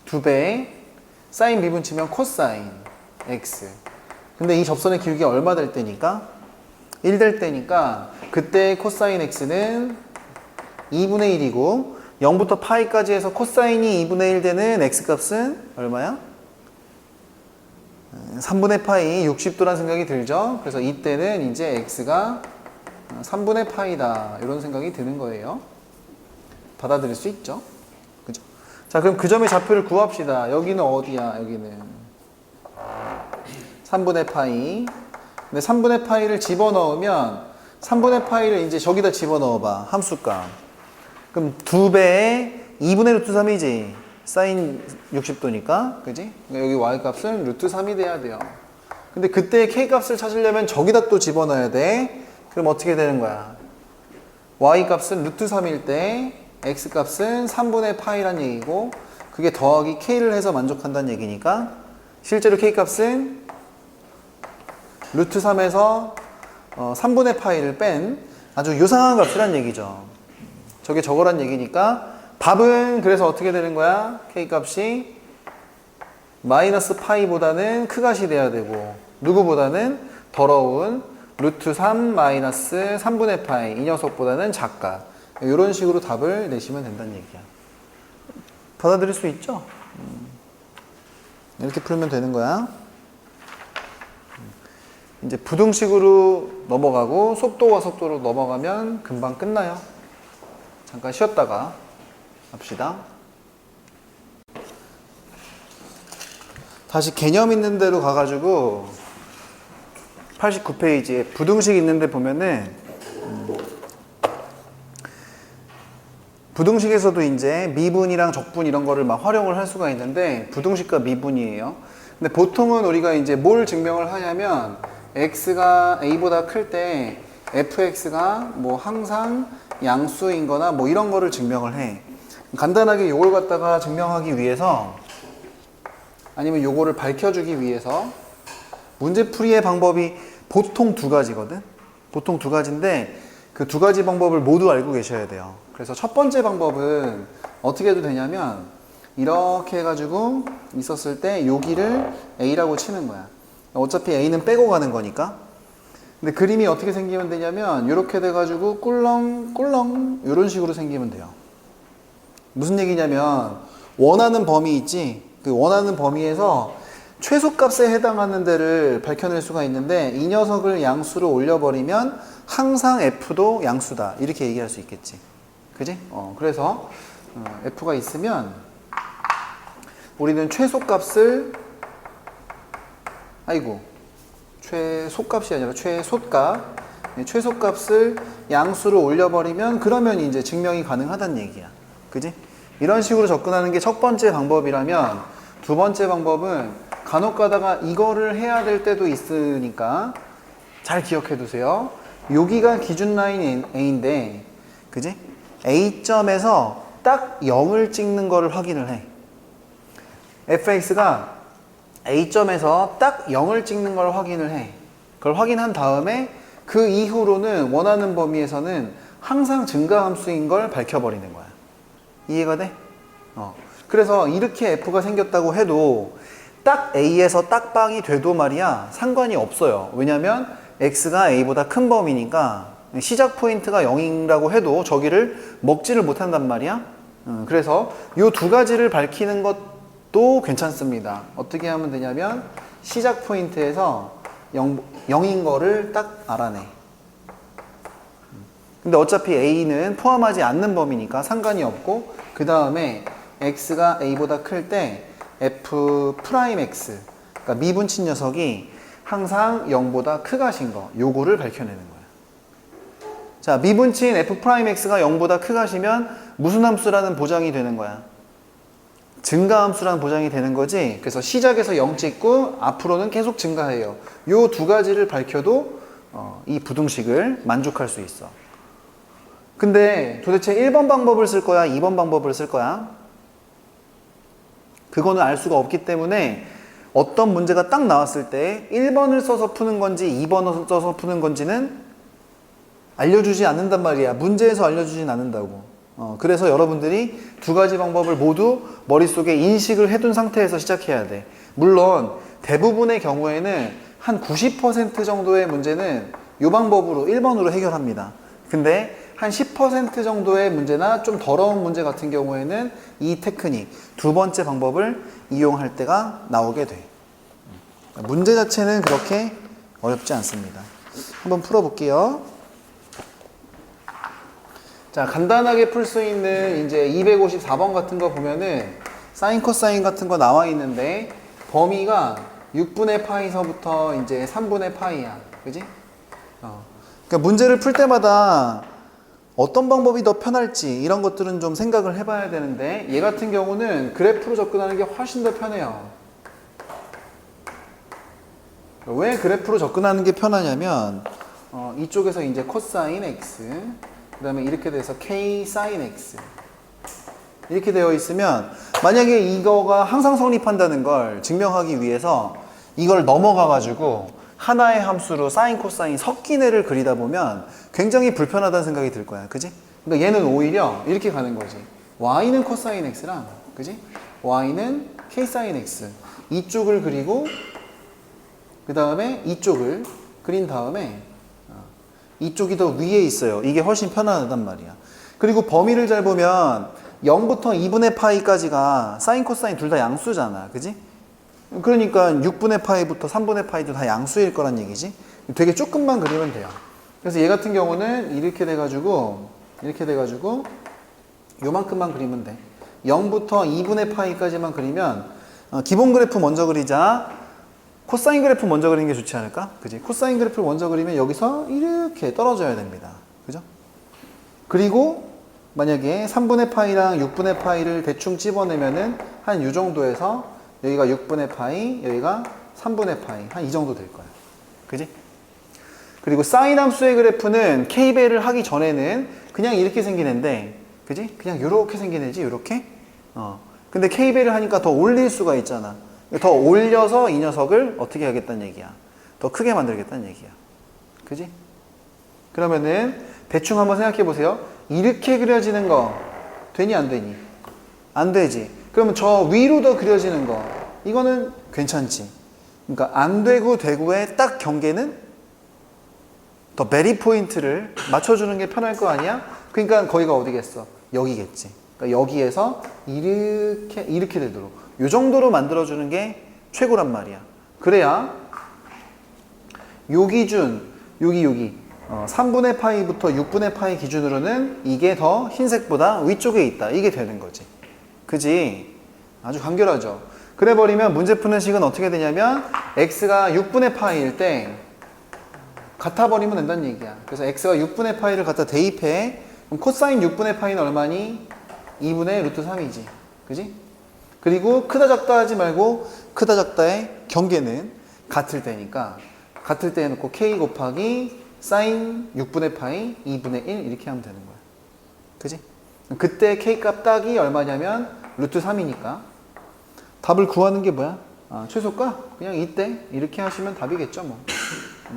2배 사인 미분 치면 코사인 X. 근데 이 접선의 기울기가 얼마 될 때니까? 1 될 때니까 그때 코사인 X는 2분의 1이고 0부터 파이까지 해서 코사인이 2분의 1 되는 X값은 얼마야? 3분의 파이 60도란 생각이 들죠? 그래서 이때는 이제 X가 3분의 파이다 이런 생각이 드는 거예요. 받아들일 수 있죠? 그죠? 자, 그럼 그 점의 좌표를 구합시다. 여기는 어디야? 여기는 3분의 파이. 근데 3분의 파이를 집어넣으면 3분의 파이를 이제 저기다 집어넣어봐. 함수값. 그럼 2배에 2분의 루트 3이지. 사인 60도니까. 그지? 여기 y값은 루트 3이 돼야 돼요. 근데 그때 k값을 찾으려면 저기다 또 집어넣어야 돼. 그럼 어떻게 되는 거야? y값은 루트 3일 때 x값은 3분의 파이란 얘기고 그게 더하기 k를 해서 만족한다는 얘기니까 실제로 k값은 루트 3에서 3분의 파이를 뺀 아주 요상한 값이란 얘기죠. 저게 저거란 얘기니까 답은 그래서 어떻게 되는 거야? k값이 마이너스 파이보다는 크값이 돼야 되고 누구보다는 더러운 루트 3 마이너스 3분의 파이 이 녀석보다는 작가. 이런 식으로 답을 내시면 된다는 얘기야. 받아들일 수 있죠? 이렇게 풀면 되는 거야. 이제 부등식으로 넘어가고 속도와 속도로 넘어가면 금방 끝나요. 잠깐 쉬었다가 합시다. 다시 개념 있는 데로 가가지고 89페이지에 부등식 있는데 보면은 부등식에서도 이제 미분이랑 적분 이런 거를 막 활용을 할 수가 있는데 부등식과 미분이에요. 근데 보통은 우리가 이제 뭘 증명을 하냐면 x가 a보다 클 때 fx가 뭐 항상 양수인 거나 뭐 이런 거를 증명을 해. 간단하게 요걸 갖다가 증명하기 위해서 아니면 요거를 밝혀주기 위해서 문제풀이의 방법이 보통 2가지거든. 보통 2가지인데 그 2가지 방법을 모두 알고 계셔야 돼요. 그래서 첫 번째 방법은 어떻게 해도 되냐면 이렇게 해가지고 있었을 때 여기를 A라고 치는 거야. 어차피 A는 빼고 가는 거니까. 근데 그림이 어떻게 생기면 되냐면 이렇게 돼가지고 꿀렁꿀렁 이런 식으로 생기면 돼요. 무슨 얘기냐면 원하는 범위 있지? 그 원하는 범위에서 최소값에 해당하는 데를 밝혀낼 수가 있는데 이 녀석을 양수로 올려버리면 항상 F도 양수다. 이렇게 얘기할 수 있겠지. 그지? 그래서 F가 있으면 우리는 최소값을 최소값이 아니라 최소값. 최소값을 양수로 올려버리면 그러면 이제 증명이 가능하다는 얘기야. 그지? 이런 식으로 접근하는 게 첫 번째 방법이라면 두 번째 방법은 간혹 가다가 이거를 해야 될 때도 있으니까 잘 기억해 두세요. 여기가 기준 라인 A인데, 그지? A점에서 딱 0을 찍는 거를 확인을 해. fx가 A점에서 딱 0을 찍는 걸 확인을 해. 그걸 확인한 다음에 그 이후로는 원하는 범위에서는 항상 증가함수인 걸 밝혀버리는 거야. 이해가 돼? 그래서 이렇게 f가 생겼다고 해도 딱 A에서 딱 빵이 돼도 말이야 상관이 없어요. 왜냐면 x가 A보다 큰 범위니까 시작 포인트가 0이라고 해도 저기를 먹지를 못한단 말이야. 그래서 이 두 가지를 밝히는 것도 괜찮습니다. 어떻게 하면 되냐면 시작 포인트에서 0인 거를 딱 알아내. 근데 어차피 A는 포함하지 않는 범위니까 상관이 없고, 그 다음에 X가 A보다 클 때 F'X, 그러니까 미분친 녀석이 항상 0보다 크가신 거, 요거를 밝혀내는 거야. 자, 미분친 F'X가 0보다 크가시면 무슨 함수라는 보장이 되는 거야? 증가함수라는 보장이 되는 거지. 그래서 시작에서 0 찍고 앞으로는 계속 증가해요. 요 두 가지를 밝혀도 이 부등식을 만족할 수 있어. 근데 도대체 1번 방법을 쓸 거야? 2번 방법을 쓸 거야? 그거는 알 수가 없기 때문에 어떤 문제가 딱 나왔을 때 1번을 써서 푸는 건지 2번을 써서 푸는 건지는 알려주지 않는단 말이야. 문제에서 알려주진 않는다고. 그래서 여러분들이 두 가지 방법을 모두 머릿속에 인식을 해둔 상태에서 시작해야 돼. 물론 대부분의 경우에는 한 90% 정도의 문제는 이 방법으로 1번으로 해결합니다. 근데 한 10% 정도의 문제나 좀 더러운 문제 같은 경우에는 이 테크닉, 두 번째 방법을 이용할 때가 나오게 돼. 문제 자체는 그렇게 어렵지 않습니다. 한번 풀어볼게요. 자, 간단하게 풀 수 있는 이제 254번 같은 거 보면은 사인 코사인 같은 거 나와 있는데 범위가 6분의 파이서부터 이제 3분의 파이야. 그지? 그러니까 문제를 풀 때마다 어떤 방법이 더 편할지 이런 것들은 좀 생각을 해봐야 되는데, 얘 같은 경우는 그래프로 접근하는 게 훨씬 더 편해요. 왜 그래프로 접근하는 게 편하냐면 이쪽에서 이제 코사인 x, 그 다음에 이렇게 돼서 k 사인 x 이렇게 되어 있으면, 만약에 이거가 항상 성립한다는 걸 증명하기 위해서 이걸 넘어가 가지고 하나의 함수로 사인 코사인 섞인 애를 그리다 보면 굉장히 불편하다는 생각이 들 거야. 그지? 그러니까 얘는 오히려 이렇게 가는 거지. y는 코사인 x랑, 그지? y는 k 사인 x 이쪽을 그리고 그 다음에 이쪽을 그린 다음에 이쪽이 더 위에 있어요. 이게 훨씬 편하단 말이야. 그리고 범위를 잘 보면 0부터 2분의 파이까지가 사인 코사인 둘 다 양수잖아. 그지? 그러니까 6분의 파이부터 3분의 파이도 다 양수일 거란 얘기지. 되게 조금만 그리면 돼요. 그래서 얘 같은 경우는 이렇게 돼가지고 요만큼만 그리면 돼. 0부터 2분의 파이까지만 그리면 기본 그래프 먼저 그리자. 코사인 그래프 먼저 그리는 게 좋지 않을까? 그지? 코사인 그래프를 먼저 그리면 여기서 이렇게 떨어져야 됩니다. 그죠? 그리고 만약에 3분의 파이랑 6분의 파이를 대충 집어내면은 한 이 정도에서 여기가 6분의 파이, 여기가 3분의 파이, 한 이 정도 될 거야. 그지? 그리고 사인 함수의 그래프는 K배를 하기 전에는 그냥 이렇게 생긴 애인데, 그지? 그냥 이렇게 생긴 애지, 이렇게. 근데 K배를 하니까 더 올릴 수가 있잖아. 더 올려서 이 녀석을 어떻게 하겠다는 얘기야. 더 크게 만들겠다는 얘기야. 그지? 그러면은 대충 한번 생각해 보세요. 이렇게 그려지는 거 되니 안 되니? 안 되지. 그러면 저 위로 더 그려지는 거, 이거는 괜찮지. 그러니까 안 되고 되고의 딱 경계는 더 베리 포인트를 맞춰주는 게 편할 거 아니야? 그러니까 거기가 어디겠어? 여기겠지. 그러니까 여기에서 이렇게 되도록 이 정도로 만들어주는 게 최고란 말이야. 그래야 요 기준, 여기 3분의 파이부터 6분의 파이 기준으로는 이게 더 흰색보다 위쪽에 있다. 이게 되는 거지. 그지? 아주 간결하죠. 그래 버리면 문제 푸는 식은 어떻게 되냐면 x가 6분의 파이일 때 같아 버리면 된다는 얘기야. 그래서 x가 6분의 파이를 갖다 대입해. 그럼 코사인 6분의 파이는 얼마니? 2분의 루트 3이지. 그지? 그리고 크다 작다 하지 말고 크다 작다의 경계는 같을 때니까 같을 때 해놓고 k 곱하기 사인 6분의 파이 2분의 1 이렇게 하면 되는 거야. 그지? 그때 k 값 딱이 얼마냐면 루트 3이니까 답을 구하는 게 뭐야? 최소가? 그냥 이때 이렇게 하시면 답이겠죠 뭐.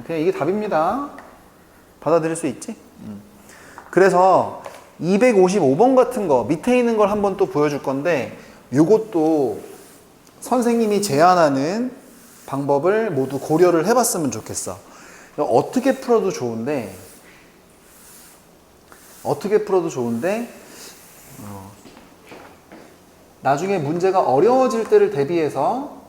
그냥 이게 답입니다. 받아들일 수 있지? 그래서 255번 같은 거 밑에 있는 걸 한번 또 보여줄 건데 요것도 선생님이 제안하는 방법을 모두 고려를 해봤으면 좋겠어. 어떻게 풀어도 좋은데 나중에 문제가 어려워질 때를 대비해서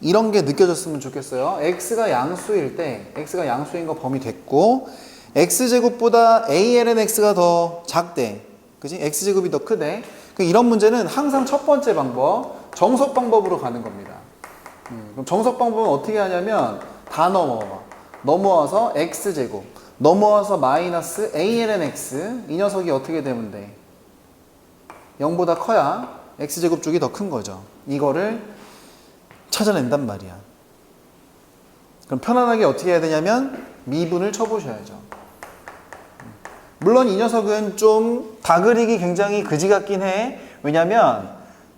이런 게 느껴졌으면 좋겠어요. x가 양수일 때 x가 양수인 거 범위 됐고 x제곱보다 aln x가 더 작대. 그지? x제곱이 더 크대. 이런 문제는 항상 첫 번째 방법 정석 방법으로 가는 겁니다. 그럼 정석 방법은 어떻게 하냐면 다 넘어와서 x제곱 넘어와서 마이너스 aln x 이 녀석이 어떻게 되면 돼? 0보다 커야 x제곱 쪽이 더 큰 거죠. 이거를 찾아낸단 말이야. 그럼 편안하게 어떻게 해야 되냐면 미분을 쳐보셔야죠. 물론 이 녀석은 좀 다 그리기 굉장히 그지 같긴 해. 왜냐면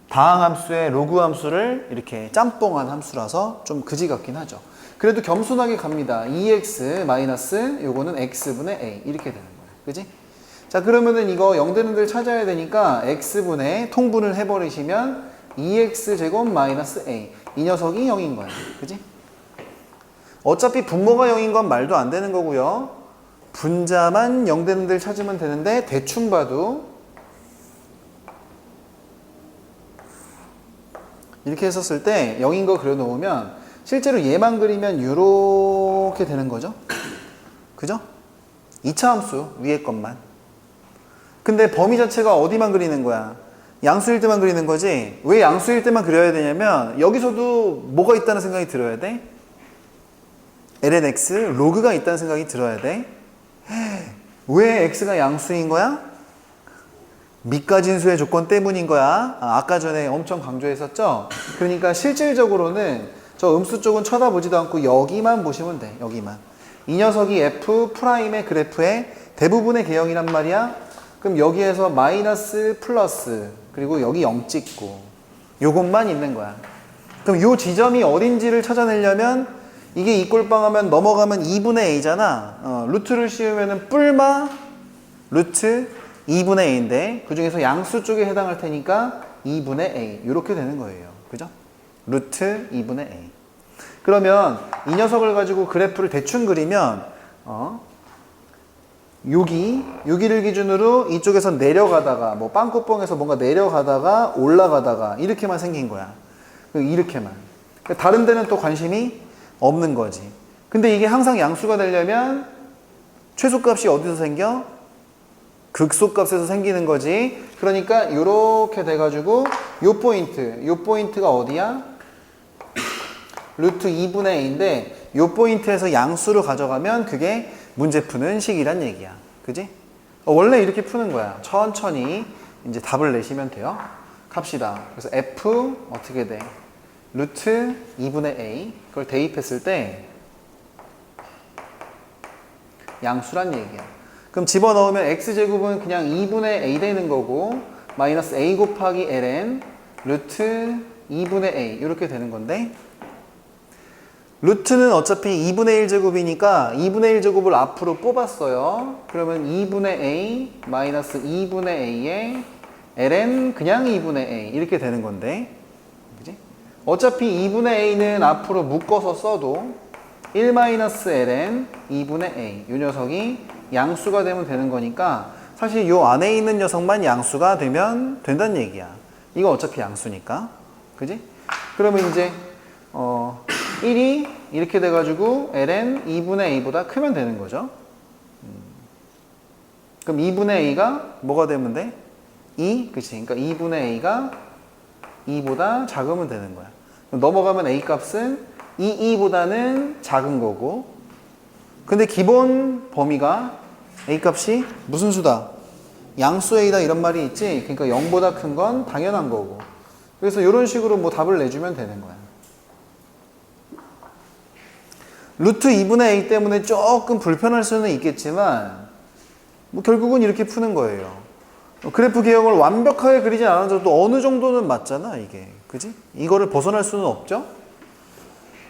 다항함수의 로그 함수를 이렇게 짬뽕한 함수라서 좀 그지 같긴 하죠. 그래도 겸손하게 갑니다. 2x 마이너스 요거는 x분의 a 이렇게 되는 거야. 그지? 자 그러면은 이거 0 되는 데를 찾아야 되니까 x분의 통분을 해버리시면 2x제곱 마이너스 a 이 녀석이 0인 거야. 그지? 어차피 분모가 0인 건 말도 안 되는 거고요. 분자만 0 되는 데를 찾으면 되는데 대충 봐도 이렇게 했었을 때 0인 거 그려놓으면 실제로 얘만 그리면 이렇게 되는 거죠. 그죠? 2차 함수 위에 것만. 근데 범위 자체가 어디만 그리는 거야? 양수일 때만 그리는 거지. 왜 양수일 때만 그려야 되냐면 여기서도 뭐가 있다는 생각이 들어야 돼. lnx 로그가 있다는 생각이 들어야 돼. 왜 x가 양수인 거야? 미가진수의 조건 때문인 거야. 아까 전에 엄청 강조했었죠. 그러니까 실질적으로는 저 음수 쪽은 쳐다보지도 않고 여기만 보시면 돼. 여기만. 이 녀석이 f'의 그래프의 대부분의 개형이란 말이야. 그럼 여기에서 마이너스 플러스 그리고 여기 0 찍고 요것만 있는 거야. 그럼 요 지점이 어딘지를 찾아내려면 이게 이꼴빵 하면 넘어가면 2분의 a잖아. 루트를 씌우면은 뿔마 루트 2분의 a인데 그 중에서 양수 쪽에 해당할 테니까 2분의 a 이렇게 되는 거예요. 그죠? 루트 2분의 a. 그러면 이 녀석을 가지고 그래프를 대충 그리면 여기를 기준으로 이쪽에서 내려가다가 뭐 빵꾸뻥에서 뭔가 내려가다가 올라가다가 이렇게만 생긴 거야. 이렇게만. 다른 데는 또 관심이 없는 거지. 근데 이게 항상 양수가 되려면 최소값이 어디서 생겨? 극소값에서 생기는 거지. 그러니까 이렇게 돼가지고 요 포인트가 어디야? 루트 2분의 a인데 요 포인트에서 양수를 가져가면 그게 문제 푸는 식이란 얘기야. 그지? 원래 이렇게 푸는 거야. 천천히 이제 답을 내시면 돼요. 갑시다. 그래서 f 어떻게 돼? 루트 2분의 a 그걸 대입했을 때 양수란 얘기야. 그럼 집어넣으면 x제곱은 그냥 2분의 a 되는 거고 마이너스 a 곱하기 ln 루트 2분의 a 이렇게 되는 건데 루트는 어차피 2분의 1제곱이니까 2분의 1제곱을 앞으로 뽑았어요. 그러면 2분의 a 마이너스 2분의 a에 ln 그냥 2분의 a 이렇게 되는 건데 그지? 어차피 2분의 a는 앞으로 묶어서 써도 1-ln 2분의 a 이 녀석이 양수가 되면 되는 거니까 사실 요 안에 있는 녀석만 양수가 되면 된다는 얘기야. 이거 어차피 양수니까. 그지? 그러면 이제 1이 이렇게 돼가지고 ln 2분의 a보다 크면 되는 거죠. 그럼 2분의 a가 뭐가 되면 돼? 2? 그치? 그러니까 2분의 a가 2보다 작으면 되는 거야. 그럼 넘어가면 a 값은 2보다는 작은 거고, 근데 기본 범위가 a 값이 무슨 수다? 양수 a다 이런 말이 있지? 그러니까 0보다 큰 건 당연한 거고. 그래서 이런 식으로 뭐 답을 내주면 되는 거야. 루트 2분의 a 때문에 조금 불편할 수는 있겠지만 뭐 결국은 이렇게 푸는 거예요. 그래프 개형을 완벽하게 그리진 않아도 어느 정도는 맞잖아 이게. 그지? 이거를 벗어날 수는 없죠?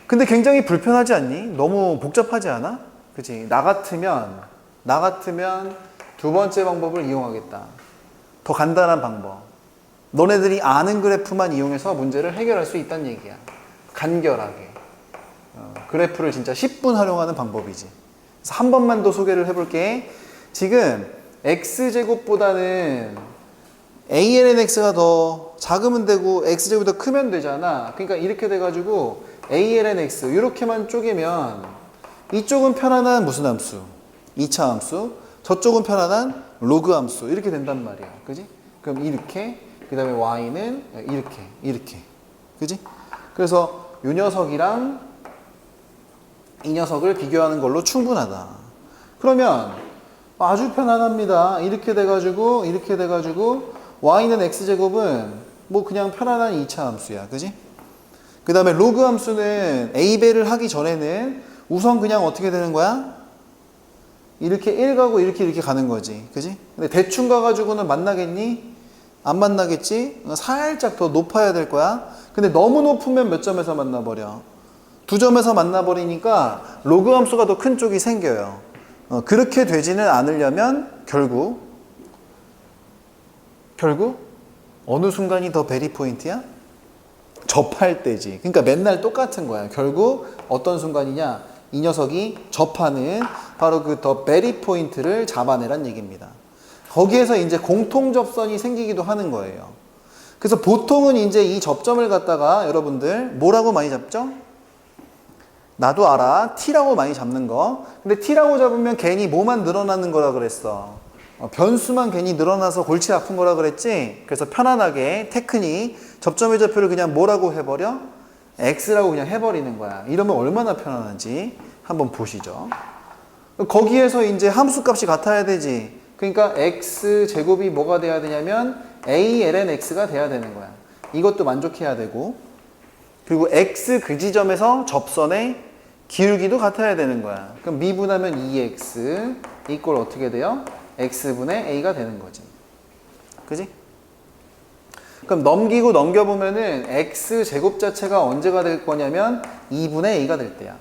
근데 굉장히 불편하지 않니? 너무 복잡하지 않아? 그지? 나 같으면 두 번째 방법을 이용하겠다. 더 간단한 방법. 너네들이 아는 그래프만 이용해서 문제를 해결할 수 있다는 얘기야. 간결하게. 그래프를 진짜 10분 활용하는 방법이지. 그래서 한 번만 더 소개를 해볼게. 지금 x제곱보다는 aln x가 더 작으면 되고 x제곱이 더 크면 되잖아. 그러니까 이렇게 돼가지고 aln x 이렇게만 쪼개면 이쪽은 편안한 무슨 함수? 2차 함수. 저쪽은 편안한 로그 함수. 이렇게 된단 말이야. 그지? 그럼 이렇게, 그 다음에 y는 이렇게. 그지? 그래서 이 녀석이랑 이 녀석을 비교하는 걸로 충분하다. 그러면 아주 편안합니다. 이렇게 돼가지고 y는 x제곱은 뭐 그냥 편안한 2차 함수야. 그지? 그 다음에 로그 함수는 a배를 하기 전에는 우선 그냥 어떻게 되는 거야? 이렇게 1 가고 이렇게 가는 거지. 그지? 근데 대충 가가지고는 만나겠니? 안 만나겠지? 살짝 더 높아야 될 거야. 근데 너무 높으면 몇 점에서 만나버려? 2점에서 만나버리니까 로그 함수가 더 큰 쪽이 생겨요. 그렇게 되지는 않으려면 결국 어느 순간이 더 베리 포인트야? 접할 때지. 그러니까 맨날 똑같은 거야. 결국 어떤 순간이냐? 이 녀석이 접하는 바로 그 더 베리 포인트를 잡아내란 얘기입니다. 거기에서 이제 공통 접선이 생기기도 하는 거예요. 그래서 보통은 이제 이 접점을 갖다가 여러분들 뭐라고 많이 잡죠? 나도 알아. t라고 많이 잡는 거. 근데 t라고 잡으면 괜히 뭐만 늘어나는 거라 그랬어. 변수만 괜히 늘어나서 골치 아픈 거라 그랬지. 그래서 편안하게 테크닉 접점의 좌표를 그냥 뭐라고 해버려? x라고 그냥 해버리는 거야. 이러면 얼마나 편안한지 한번 보시죠. 거기에서 이제 함수 값이 같아야 되지. 그러니까 x제곱이 뭐가 돼야 되냐면 aln x가 돼야 되는 거야. 이것도 만족해야 되고, 그리고 x 그 지점에서 접선의 기울기도 같아야 되는 거야. 그럼 미분하면 2x 이꼴 어떻게 돼요? x분의 a가 되는 거지. 그지? 그럼 넘기고 넘겨보면은 x제곱 자체가 언제가 될 거냐면 2분의 a가 될 때야.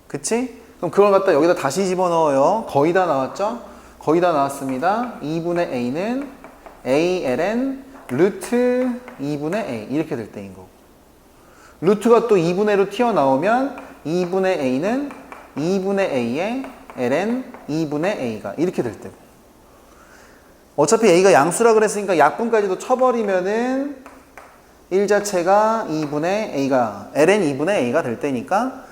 그치? 그럼 그걸 갖다 여기다 다시 집어넣어요. 거의 다 나왔죠? 거의 다 나왔습니다. 2분의 a는 aln 루트 2분의 a 이렇게 될 때인 거고, 루트가 또 2분의 1로 튀어나오면 2분의 a는 2분의 a의 ln 2분의 a가 이렇게 될 때고, 어차피 a가 양수라 그랬으니까 약분까지도 쳐버리면은 1 자체가 2분의 a가 ln 2분의 a가 될 때니까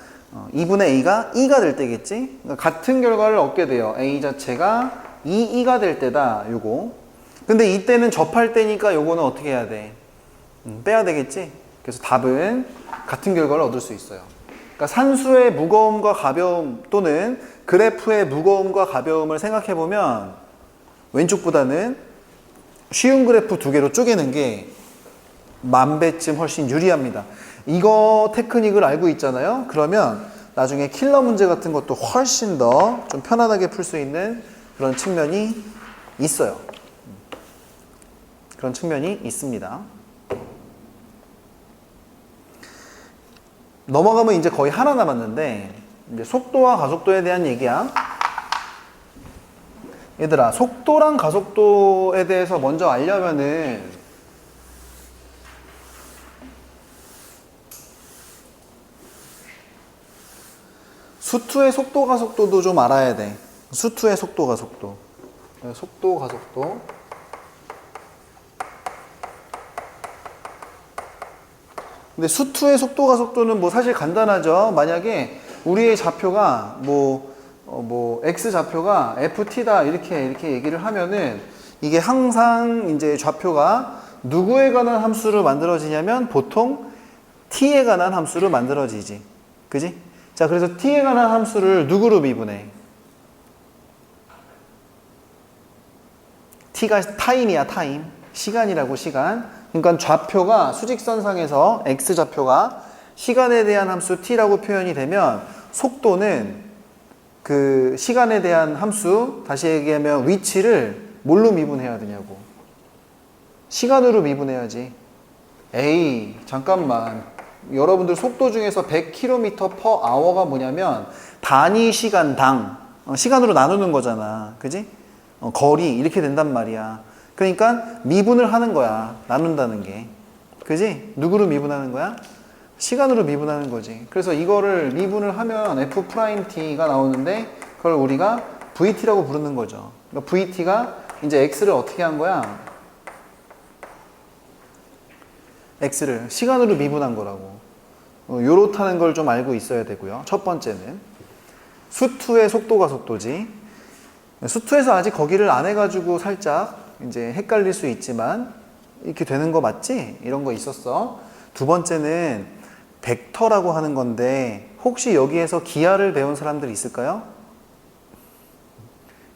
2분의 a가 2가 될 때겠지. 그러니까 같은 결과를 얻게 돼요. a 자체가 2가 될 때다. 요거. 근데 이때는 접할 때니까 요거는 어떻게 해야 돼? 빼야 되겠지. 그래서 답은 같은 결과를 얻을 수 있어요. 그러니까 산수의 무거움과 가벼움 또는 그래프의 무거움과 가벼움을 생각해 보면 왼쪽보다는 쉬운 그래프 2개로 쪼개는 게 10,000배쯤 훨씬 유리합니다. 이거 테크닉을 알고 있잖아요. 그러면 나중에 킬러 문제 같은 것도 훨씬 더 좀 편안하게 풀 수 있는 그런 측면이 있어요. 그런 측면이 있습니다. 넘어가면 이제 거의 하나 남았는데, 이제 속도와 가속도에 대한 얘기야. 얘들아, 속도랑 가속도에 대해서 먼저 알려면은 수투의 속도 가속도도 좀 알아야 돼. 수투의 속도 가속도. 속도 가속도. 근데 수투의 속도 가속도는 뭐 사실 간단하죠. 만약에 우리의 좌표가 x 좌표가 ft다 이렇게 얘기를 하면은 이게 항상 이제 좌표가 누구에 관한 함수로 만들어지냐면 보통 t에 관한 함수로 만들어지지. 그지? 자, 그래서 t에 관한 함수를 누구로 미분해? t가 타임이야, 타임. 시간이라고, 시간. 그러니까 좌표가 수직선상에서 x 좌표가 시간에 대한 함수 t라고 표현이 되면 속도는 그 시간에 대한 함수, 다시 얘기하면 위치를 뭘로 미분해야 되냐고. 시간으로 미분해야지. 에이, 잠깐만. 여러분들 속도 중에서 100km/h가 뭐냐면 단위 시간당 시간으로 나누는 거잖아. 그지? 거리 이렇게 된단 말이야. 그러니까 미분을 하는 거야. 나눈다는 게. 그지? 누구로 미분하는 거야? 시간으로 미분하는 거지. 그래서 이거를 미분을 하면 f't가 나오는데 그걸 우리가 vt라고 부르는 거죠. 그러니까 vt가 이제 x를 어떻게 한 거야? x를 시간으로 미분한 거라고. 요렇다는 걸 좀 알고 있어야 되고요. 첫 번째는 수투의 속도 가속도지. 수투에서 아직 거기를 안 해가지고 살짝 이제 헷갈릴 수 있지만 이렇게 되는 거 맞지? 이런 거 있었어. 두 번째는 벡터라고 하는 건데 혹시 여기에서 기하를 배운 사람들 있을까요?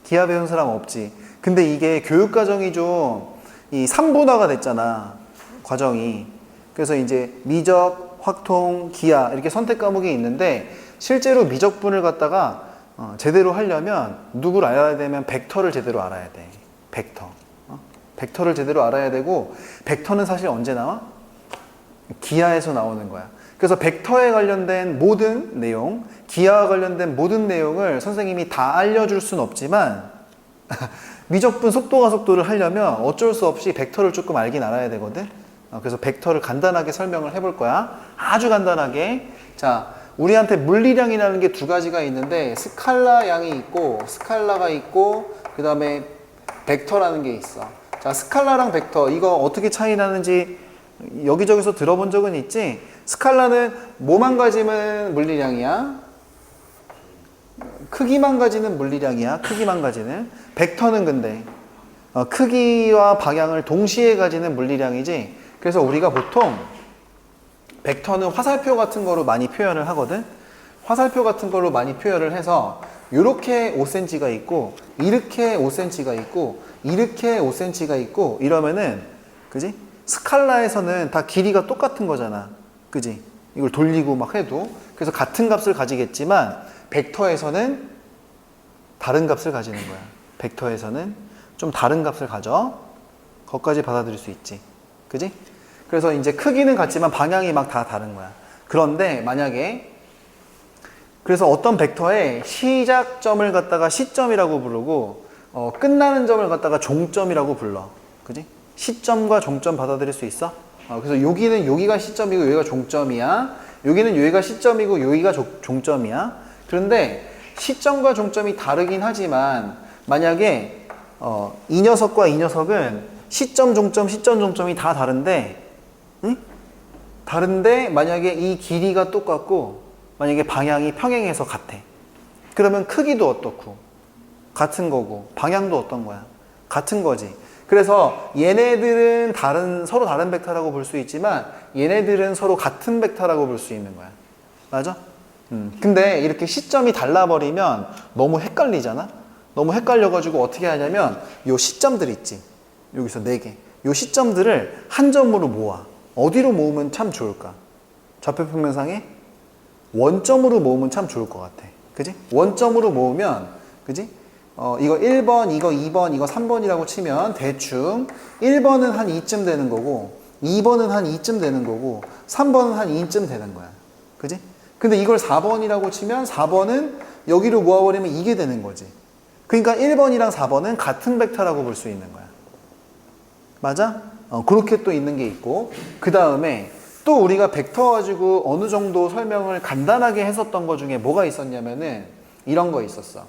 기하 배운 사람 없지. 근데 이게 교육과정이 좀 이 3분화가 됐잖아. 과정이. 그래서 이제 미적, 확통, 기하 이렇게 선택 과목이 있는데 실제로 미적분을 갖다가 제대로 하려면 누구를 알아야 되면 벡터를 제대로 알아야 돼. 벡터. 벡터를 제대로 알아야 되고 벡터는 사실 언제 나와? 기하에서 나오는 거야. 그래서 벡터에 관련된 모든 내용, 기하와 관련된 모든 내용을 선생님이 다 알려줄 수는 없지만 미적분 속도 가속도를 하려면 어쩔 수 없이 벡터를 조금 알긴 알아야 되거든. 그래서 벡터를 간단하게 설명을 해볼 거야. 아주 간단하게. 자, 우리한테 물리량이라는 게 두 가지가 있는데 스칼라 양이 있고 스칼라가 있고 그 다음에 벡터라는 게 있어. 자, 스칼라랑 벡터 이거 어떻게 차이 나는지 여기저기서 들어본 적은 있지? 스칼라는 뭐만 가지면 물리량이야? 크기만 가지는 물리량이야. 크기만 가지는. 벡터는 근데 크기와 방향을 동시에 가지는 물리량이지. 그래서 우리가 보통 벡터는 화살표 같은 거로 많이 표현을 하거든. 화살표 같은 걸로 많이 표현을 해서 이렇게 5cm가 있고 이렇게 5cm가 있고 이렇게 5cm가 있고 이러면은 그지? 스칼라에서는 다 길이가 똑같은 거잖아. 그지? 이걸 돌리고 막 해도. 그래서 같은 값을 가지겠지만 벡터에서는 다른 값을 가지는 거야. 벡터에서는 좀 다른 값을 가져. 거기까지 받아들일 수 있지. 그지? 그래서 이제 크기는 같지만 방향이 막 다 다른 거야. 그런데 만약에 그래서 어떤 벡터의 시작점을 갖다가 시점이라고 부르고 끝나는 점을 갖다가 종점이라고 불러. 그지? 시점과 종점 받아들일 수 있어? 그래서 여기가 시점이고 여기가 종점이야. 여기는 여기가 시점이고 여기가 종점이야. 그런데 시점과 종점이 다르긴 하지만 만약에 이 녀석과 이 녀석은 시점, 종점이 다 다른데 응? 다른데 만약에 이 길이가 똑같고 만약에 방향이 평행해서 같아. 그러면 크기도 어떻고 같은 거고 방향도 어떤 거야? 같은 거지. 그래서 얘네들은 서로 다른 벡터라고 볼 수 있지만 얘네들은 서로 같은 벡터라고 볼 수 있는 거야. 맞아? 근데 이렇게 시점이 달라버리면 너무 헷갈리잖아? 너무 헷갈려가지고 어떻게 하냐면 요 시점들 있지. 여기서 4개. 요 시점들을 한 점으로 모아. 어디로 모으면 참 좋을까? 좌표평면상에 원점으로 모으면 참 좋을 것 같아. 그지? 원점으로 모으면, 그지? 이거 1번, 이거 2번, 이거 3번이라고 치면 대충 1번은 한 2쯤 되는 거고 2번은 한 2쯤 되는 거고 3번은 한 2쯤 되는 거야. 그지? 근데 이걸 4번이라고 치면 4번은 여기로 모아버리면 이게 되는 거지. 그러니까 1번이랑 4번은 같은 벡터라고 볼 수 있는 거야. 맞아? 그렇게 또 있는 게 있고 그 다음에 또 우리가 벡터 가지고 어느 정도 설명을 간단하게 했었던 것 중에 뭐가 있었냐면은 이런 거 있었어.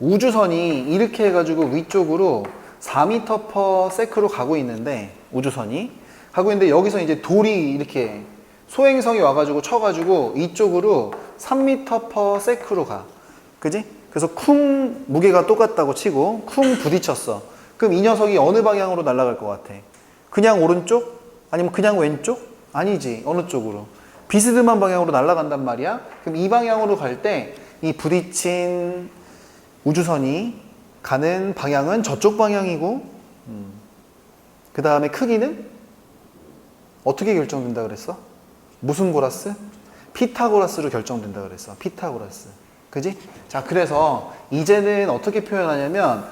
우주선이 이렇게 해가지고 위쪽으로 4m/s로 가고 있는데 우주선이 하고 있는데 여기서 이제 돌이 이렇게 소행성이 와가지고 쳐가지고 이쪽으로 3m/s로 가. 그지? 그래서 쿵 무게가 똑같다고 치고 쿵 부딪혔어. 그럼 이 녀석이 어느 방향으로 날아갈 것 같아? 그냥 오른쪽? 아니면 그냥 왼쪽? 아니지. 어느 쪽으로? 비스듬한 방향으로 날아간단 말이야. 그럼 이 방향으로 갈 때 이 부딪힌 우주선이 가는 방향은 저쪽 방향이고 그 다음에 크기는 어떻게 결정된다 그랬어? 무슨 고라스? 피타고라스로 결정된다 그랬어. 피타고라스. 그지? 자, 그래서 이제는 어떻게 표현하냐면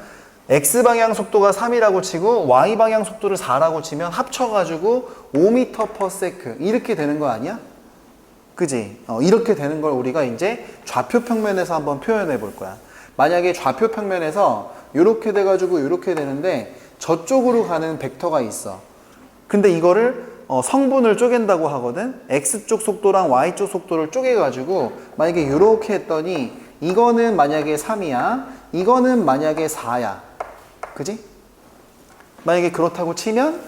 X방향 속도가 3이라고 치고 Y방향 속도를 4라고 치면 합쳐가지고 5m/s 이렇게 되는 거 아니야? 그지? 이렇게 되는 걸 우리가 이제 좌표 평면에서 한번 표현해 볼 거야. 만약에 좌표 평면에서 이렇게 돼가지고 이렇게 되는데 저쪽으로 가는 벡터가 있어. 근데 이거를 성분을 쪼갠다고 하거든. X쪽 속도랑 Y쪽 속도를 쪼개가지고 만약에 이렇게 했더니 이거는 만약에 3이야. 이거는 만약에 4야. 그지? 만약에 그렇다고 치면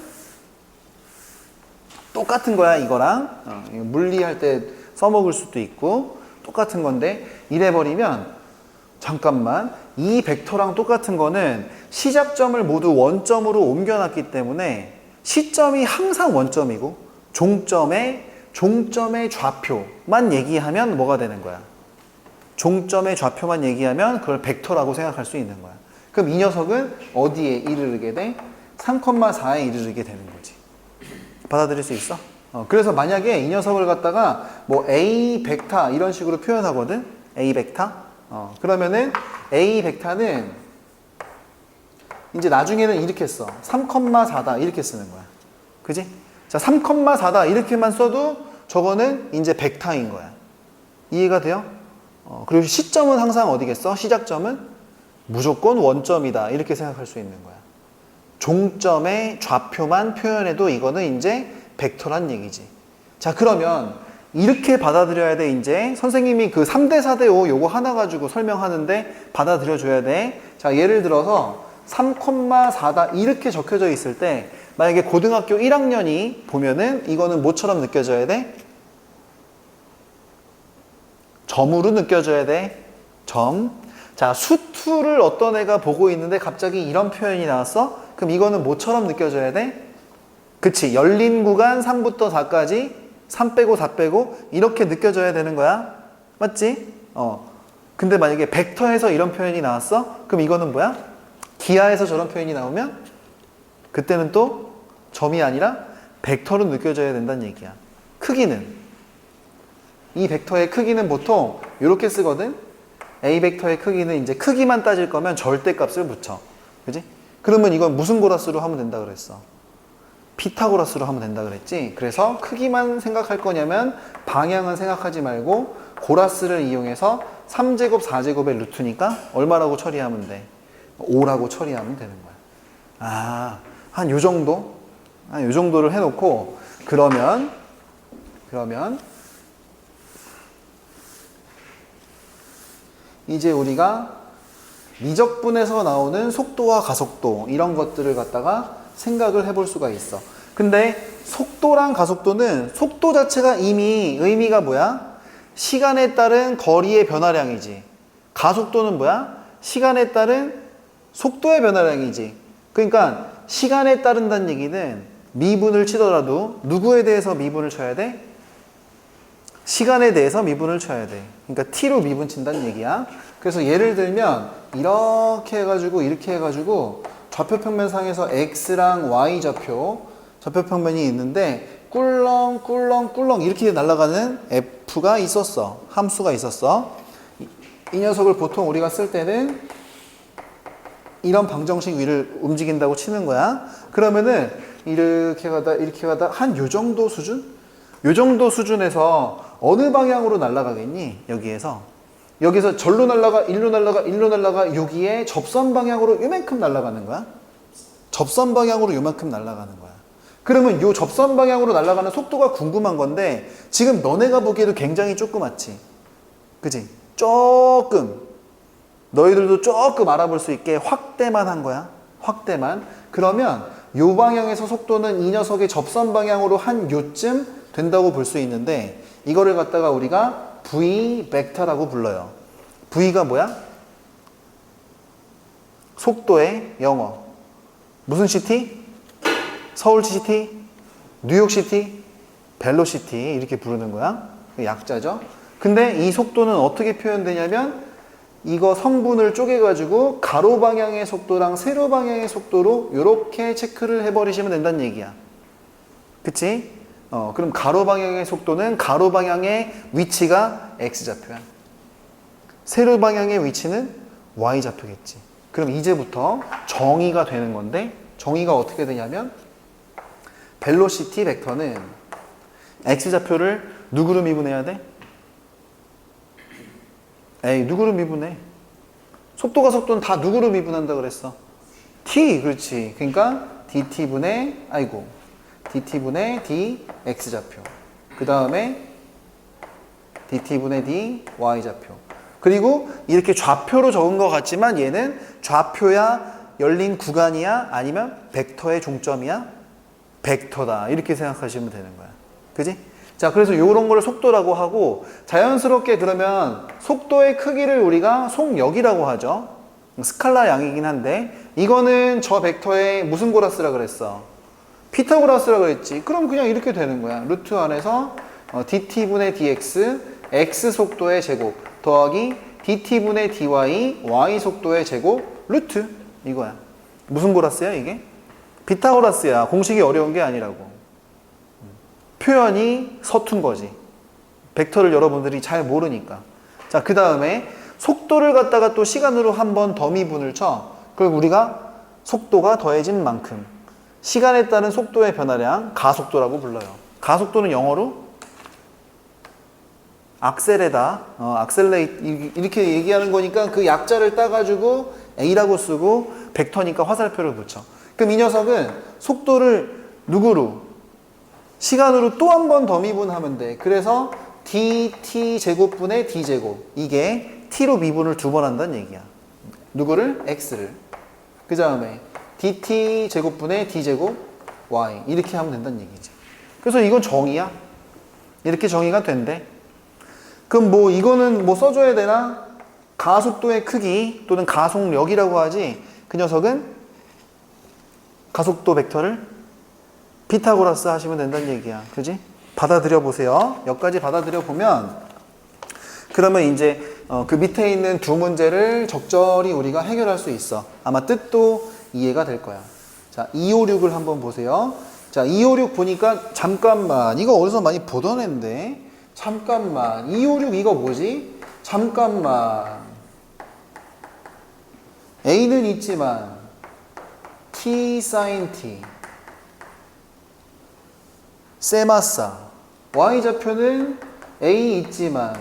똑같은 거야 이거랑. 물리할 때 써먹을 수도 있고 똑같은 건데 이래버리면 잠깐만 이 벡터랑 똑같은 거는 시작점을 모두 원점으로 옮겨놨기 때문에 시점이 항상 원점이고 종점의 좌표만 얘기하면 뭐가 되는 거야? 종점의 좌표만 얘기하면 그걸 벡터라고 생각할 수 있는 거야. 그럼 이 녀석은 어디에 이르르게 돼? 3,4에 이르르게 되는 거지. 받아들일 수 있어? 그래서 만약에 이 녀석을 갖다가 뭐 A 벡터 이런 식으로 표현하거든? A 벡터? 그러면은 A 벡터는 이제 나중에는 이렇게 써. 3,4다 이렇게 쓰는 거야. 그지? 자, 3,4다 이렇게만 써도 저거는 이제 벡터인 거야. 이해가 돼요? 그리고 시점은 항상 어디겠어? 시작점은 무조건 원점이다 이렇게 생각할 수 있는 거야. 종점의 좌표만 표현해도 이거는 이제 벡터란 얘기지. 자, 그러면 이렇게 받아들여야 돼. 이제 선생님이 그 3대 4대 5 요거 하나 가지고 설명하는데 받아들여 줘야 돼. 자, 예를 들어서 3,4다 이렇게 적혀져 있을 때 만약에 고등학교 1학년이 보면은 이거는 뭐처럼 느껴져야 돼? 점으로 느껴져야 돼. 점. 자, 수투를 어떤 애가 보고 있는데 갑자기 이런 표현이 나왔어? 그럼 이거는 뭐처럼 느껴져야 돼? 그치. 열린 구간 3부터 4까지 3 빼고 4 빼고 이렇게 느껴져야 되는 거야. 맞지? 근데 만약에 벡터에서 이런 표현이 나왔어? 그럼 이거는 뭐야? 기하에서 저런 표현이 나오면 그때는 또 점이 아니라 벡터로 느껴져야 된다는 얘기야. 크기는 이 벡터의 크기는 보통 이렇게 쓰거든. A 벡터의 크기는 이제 크기만 따질 거면 절대값을 붙여. 그지? 그러면 이건 무슨 고라스로 하면 된다 그랬어? 피타고라스로 하면 된다 그랬지? 그래서 크기만 생각할 거냐면 방향은 생각하지 말고 고라스를 이용해서 3제곱 4제곱의 루트니까 얼마라고 처리하면 돼? 5라고 처리하면 되는 거야. 한 요 정도? 한 요 정도를 해놓고 그러면 이제 우리가 미적분에서 나오는 속도와 가속도 이런 것들을 갖다가 생각을 해볼 수가 있어. 근데 속도랑 가속도는 속도 자체가 이미 의미가 뭐야? 시간에 따른 거리의 변화량이지. 가속도는 뭐야? 시간에 따른 속도의 변화량이지. 그러니까 시간에 따른다는 얘기는 미분을 치더라도 누구에 대해서 미분을 쳐야 돼? 시간에 대해서 미분을 쳐야 돼. 그러니까 t로 미분 친다는 얘기야. 그래서 예를 들면 이렇게 해가지고 이렇게 해가지고 좌표평면상에서 x랑 y 좌표평면이 있는데 꿀렁꿀렁꿀렁 이렇게 날아가는 f가 있었어. 함수가 있었어. 이 녀석을 보통 우리가 쓸 때는 이런 방정식 위를 움직인다고 치는 거야. 그러면은 이렇게 가다 한 요 정도 수준? 요 정도 수준에서 어느 방향으로 날아가겠니? 여기에서 절로 날아가, 일로 날아가, 여기에 접선 방향으로 요만큼 날아가는 거야. 접선 방향으로 요만큼 날아가는 거야. 그러면 요 접선 방향으로 날아가는 속도가 궁금한 건데 지금 너네가 보기에도 굉장히 조그맣지. 그지? 조금. 너희들도 조금 알아볼 수 있게 확대만 한 거야. 확대만. 그러면 요 방향에서 속도는 이 녀석의 접선 방향으로 한 요쯤 된다고 볼 수 있는데 이거를 갖다가 우리가 v 벡터라고 불러요. v가 뭐야? 속도의 영어. 무슨 시티? 서울시티? 뉴욕시티? 벨로시티 이렇게 부르는 거야. 약자죠. 근데 이 속도는 어떻게 표현되냐면 이거 성분을 쪼개가지고 가로 방향의 속도랑 세로 방향의 속도로 이렇게 체크를 해버리시면 된다는 얘기야. 그치? 그럼 가로 방향의 속도는 가로 방향의 위치가 X좌표야. 세로 방향의 위치는 Y좌표겠지. 그럼 이제부터 정의가 되는 건데 정의가 어떻게 되냐면 벨로시티 벡터는 X좌표를 누구로 미분해야 돼? 에이, 누구로 미분해? 속도가 속도는 다 누구로 미분한다 그랬어? t, 그렇지. 그러니까 dt분의 dx좌표. 그 다음에 dt분의 dy좌표. 그리고 이렇게 좌표로 적은 것 같지만 얘는 좌표야, 열린 구간이야, 아니면 벡터의 종점이야? 벡터다. 이렇게 생각하시면 되는 거야. 그지? 자, 그래서 이런 거를 속도라고 하고 자연스럽게 그러면 속도의 크기를 우리가 속력이라고 하죠. 스칼라 양이긴 한데 이거는 저 벡터의 무슨 고라스라 그랬어? 피타고라스라 그랬지. 그럼 그냥 이렇게 되는 거야. 루트 안에서 dt분의 dx, x 속도의 제곱 더하기 dt분의 dy, y 속도의 제곱 루트 이거야. 무슨 고라스야 이게? 피타고라스야. 공식이 어려운 게 아니라고. 표현이 서툰 거지. 벡터를 여러분들이 잘 모르니까. 자, 그 다음에 속도를 갖다가 또 시간으로 한 번 더 미분을 쳐. 그리고 우리가 속도가 더해진 만큼 시간에 따른 속도의 변화량 가속도라고 불러요. 가속도는 영어로 악셀에다 악셀레이트 이렇게 얘기하는 거니까 그 약자를 따가지고 A라고 쓰고 벡터니까 화살표를 붙여. 그럼 이 녀석은 속도를 누구로? 시간으로 또 한 번 더 미분하면 돼. 그래서 dt 제곱분의 d 제곱. 이게 t로 미분을 두 번 한다는 얘기야. 누구를? x를. 그 다음에 dt 제곱분의 d 제곱 y. 이렇게 하면 된다는 얘기지. 그래서 이건 정의야. 이렇게 정의가 된대. 그럼 뭐 이거는 뭐 써줘야 되나? 가속도의 크기 또는 가속력이라고 하지. 그 녀석은 가속도 벡터를 피타고라스 하시면 된다는 얘기야. 그지? 받아들여 보세요. 여기까지 받아들여 보면 그러면 이제 그 밑에 있는 두 문제를 적절히 우리가 해결할 수 있어. 아마 뜻도 이해가 될 거야. 자, 256을 한번 보세요. 자, 256 보니까 잠깐만 이거 어디서 많이 보던 앤데 잠깐만 256 이거 뭐지? 잠깐만 A는 있지만 T sin T 세마사 Y좌표는 A 있지만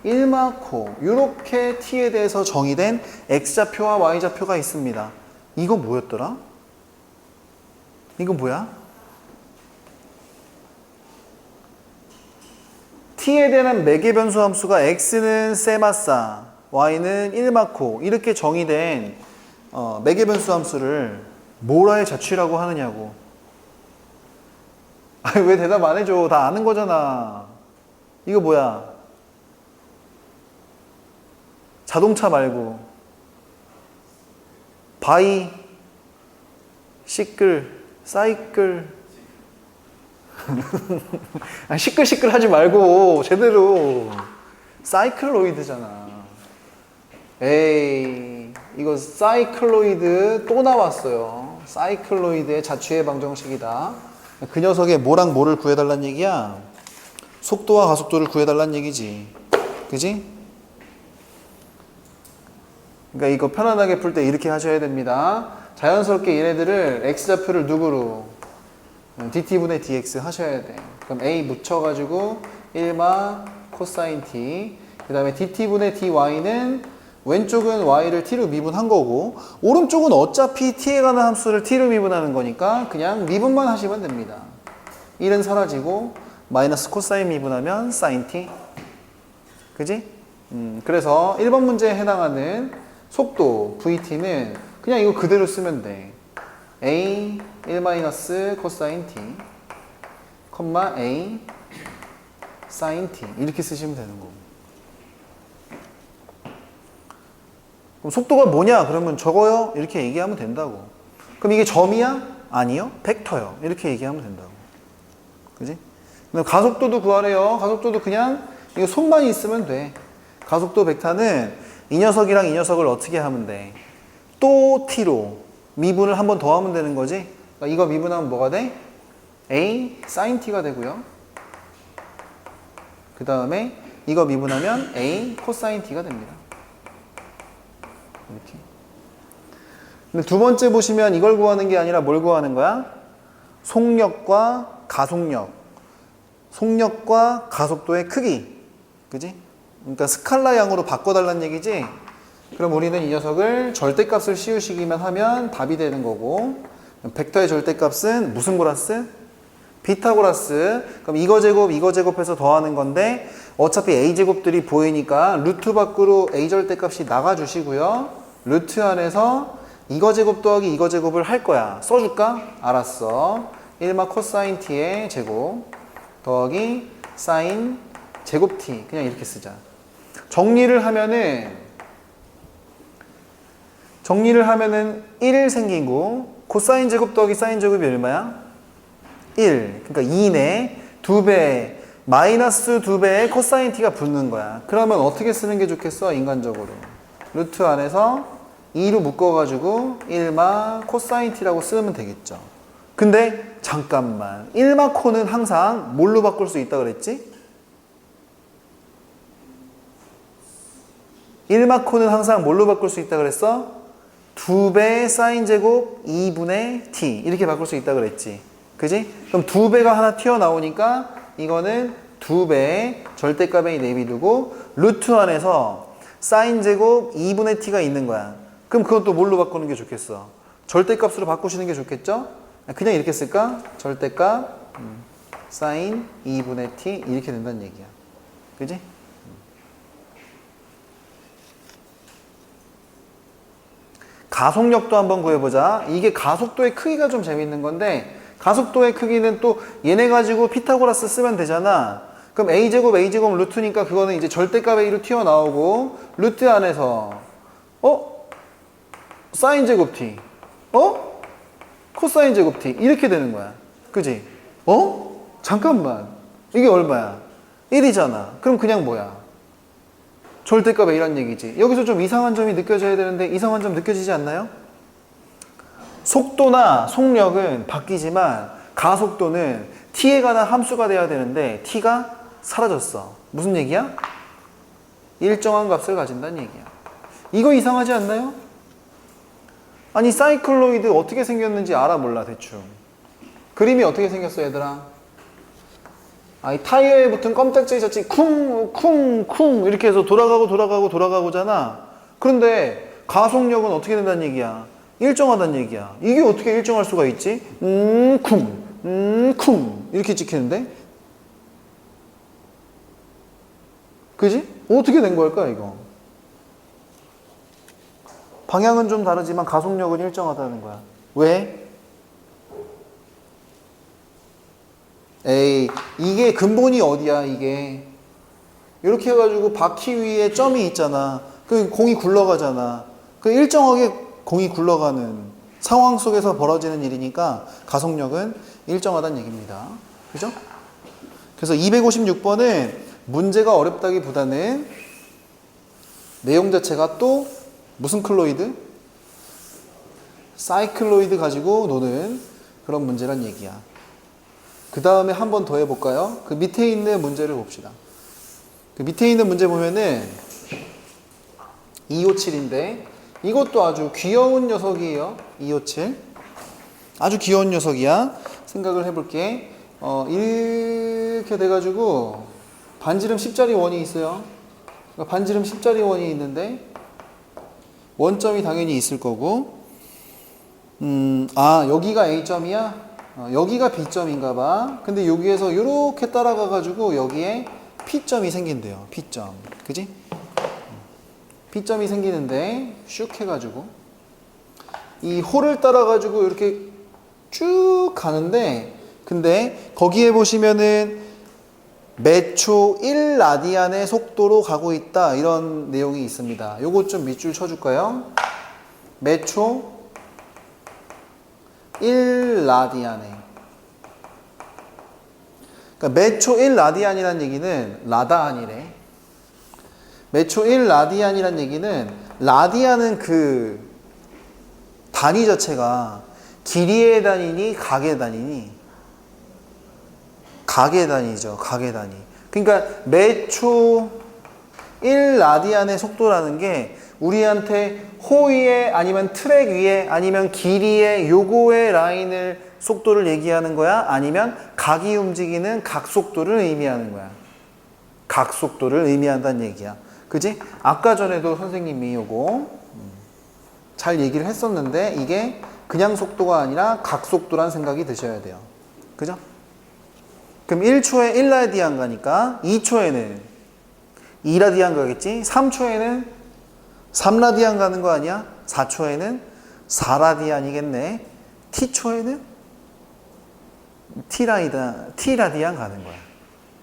1마코 이렇게 T에 대해서 정의된 X좌표와 Y좌표가 있습니다. 이거 뭐였더라? 이거 뭐야? T에 대한 매개 변수 함수가 X는 세마사 Y는 1마코 이렇게 정의된 매개 변수 함수를 모라의 자취라고 하느냐고. 아니, 왜 대답 안 해줘? 다 아는 거잖아. 이거 뭐야? 자동차 말고 바이, 시끌, 사이클. 아니, 시끌시끌 하지 말고 제대로 사이클로이드잖아. 에이, 이거 사이클로이드 또 나왔어요. 사이클로이드의 자취의 방정식이다. 그 녀석의 뭐랑 뭐를 구해달란 얘기야? 속도와 가속도를 구해달란 얘기지. 그지? 그러니까 이거 편안하게 풀 때 이렇게 하셔야 됩니다. 자연스럽게 얘네들을 x좌표를 누구로? dt분의 dx 하셔야 돼. 그럼 a 묻혀가지고 1마 코사인 t. 그 다음에 dt분의 dy는 왼쪽은 y를 t로 미분한 거고 오른쪽은 어차피 t에 관한 함수를 t로 미분하는 거니까 그냥 미분만 하시면 됩니다. 1은 사라지고 마이너스 코사인 미분하면 사인 t. 그지? 그래서 1번 문제에 해당하는 속도 vt는 그냥 이거 그대로 쓰면 돼. A 1 마이너스 코사인 t 콤마 A 사인 t 이렇게 쓰시면 되는 거고. 그럼 속도가 뭐냐? 그러면 저거요? 이렇게 얘기하면 된다고. 그럼 이게 점이야? 아니요. 벡터요. 이렇게 얘기하면 된다고. 그지? 그럼 가속도도 구하래요. 가속도도 그냥 이거 손만 있으면 돼. 가속도 벡터는 이 녀석이랑 이 녀석을 어떻게 하면 돼? 또 t로 미분을 한 번 더 하면 되는 거지? 그러니까 이거 미분하면 뭐가 돼? A sin t가 되고요. 그 다음에 이거 미분하면 A 코사인 t가 됩니다. 이렇게. 근데 두 번째 보시면 이걸 구하는 게 아니라 뭘 구하는 거야? 속력과 가속력. 속력과 가속도의 크기. 그지? 그러니까 스칼라 양으로 바꿔달라는 얘기지? 그럼 우리는 이 녀석을 절대값을 씌우시기만 하면 답이 되는 거고, 벡터의 절대값은 무슨 고라스? 비타고라스. 그럼 이거 제곱해서 더하는 건데 어차피 a제곱들이 보이니까 루트 밖으로 a 절대값이 나가주시고요. 루트 안에서 이거 제곱 더하기 이거 제곱을 할 거야. 써줄까? 알았어. 1마 코사인 t의 제곱 더하기 사인 제곱 t. 그냥 이렇게 쓰자. 정리를 하면은 1 생기고 코사인 제곱 더하기 사인 제곱이 얼마야? 1. 그러니까 2네. 2배. 마이너스 2배의 코사인 t가 붙는 거야. 그러면 어떻게 쓰는 게 좋겠어? 인간적으로. 루트 안에서 2로 묶어가지고 1마 코사인 t라고 쓰면 되겠죠. 근데 잠깐만. 1마 코는 항상 뭘로 바꿀 수 있다 그랬지? 1마 코는 항상 뭘로 바꿀 수 있다 그랬어? 2배 사인 제곱 2분의 t 이렇게 바꿀 수 있다 그랬지. 그지? 그럼 2배가 하나 튀어나오니까 이거는 2배의 절대값에 내비두고 루트 안에서 사인 제곱 2분의 t가 있는 거야. 그럼 그것도 뭘로 바꾸는 게 좋겠어? 절대값으로 바꾸시는 게 좋겠죠? 그냥 이렇게 쓸까? 절대값 사인 2분의 t 이렇게 된다는 얘기야. 그지? 가속력도 한번 구해보자. 이게 가속도의 크기가 좀 재밌는 건데 가속도의 크기는 또 얘네 가지고 피타고라스 쓰면 되잖아. 그럼 a제곱 루트니까 그거는 이제 절대값 a로 튀어나오고 루트 안에서 사인 제곱 t 코사인 제곱 t 이렇게 되는 거야. 그지? 잠깐만. 이게 얼마야? 1이잖아. 그럼 그냥 뭐야? 절대값 a란 얘기지. 여기서 좀 이상한 점이 느껴져야 되는데 이상한 점 느껴지지 않나요? 속도나 속력은 바뀌지만 가속도는 t에 관한 함수가 돼야 되는데 t가 사라졌어. 무슨 얘기야? 일정한 값을 가진다는 얘기야. 이거 이상하지 않나요? 아니 사이클로이드 어떻게 생겼는지 알아 몰라 대충. 그림이 어떻게 생겼어 얘들아? 이 타이어에 붙은 껌딱지 젖이 쿵쿵쿵 이렇게 해서 돌아가고잖아. 그런데 가속력은 어떻게 된다는 얘기야? 일정하다는 얘기야. 이게 어떻게 일정할 수가 있지? 쿵 이렇게 찍히는데? 그지? 어떻게 된 걸까 이거? 방향은 좀 다르지만 가속력은 일정하다는 거야. 왜? 에이, 이게 근본이 어디야 이게? 이렇게 해가지고 바퀴 위에 점이 있잖아. 그 공이 굴러가잖아. 그 일정하게 공이 굴러가는 상황 속에서 벌어지는 일이니까 가속력은 일정하다는 얘기입니다. 그죠? 그래서 256번은 문제가 어렵다기보다는 내용 자체가 또 무슨 클로이드? 사이클로이드 가지고 노는 그런 문제란 얘기야. 그 다음에 한 번 더 해볼까요? 그 밑에 있는 문제를 봅시다. 그 밑에 있는 문제 보면은 257인데 이것도 아주 귀여운 녀석이에요. 257 아주 귀여운 녀석이야. 생각을 해볼게. 이렇게 돼가지고 반지름 10짜리 원이 있어요. 그러니까 반지름 10짜리 원이 있는데 원점이 당연히 있을 거고 여기가 A점이야? 여기가 B점인가 봐. 근데 여기에서 이렇게 따라가 가지고 여기에 P점이 생긴대요. P점. 그지? P점이 생기는데 슉 해가지고 이 호를 따라 가지고 이렇게 쭉 가는데, 근데 거기에 보시면은 매초 1라디안의 속도로 가고 있다, 이런 내용이 있습니다. 요거 좀 밑줄 쳐줄까요? 매초 1라디안에, 그러니까 매초 1라디안이란 얘기는 라다안이래. 매초 1라디안이란 얘기는, 라디안은 그 단위 자체가 길이의 단위니 각의 단위니? 각의 단위죠. 각의 단위. 그러니까 매초 1라디안의 속도라는 게 우리한테 호 위에 아니면 트랙 위에 아니면 길이의 요거의 라인을 속도를 얘기하는 거야? 아니면 각이 움직이는 각 속도를 의미하는 거야? 각 속도를 의미한다는 얘기야. 그지? 아까 전에도 선생님이 요거 잘 얘기를 했었는데, 이게 그냥 속도가 아니라 각 속도란 생각이 드셔야 돼요. 그죠? 그럼 1초에 1라디안 가니까 2초에는 2라디안 가겠지? 3초에는 3라디안 가는 거 아니야? 4초에는 4라디안이겠네. T초에는 T라디안 가는 거야.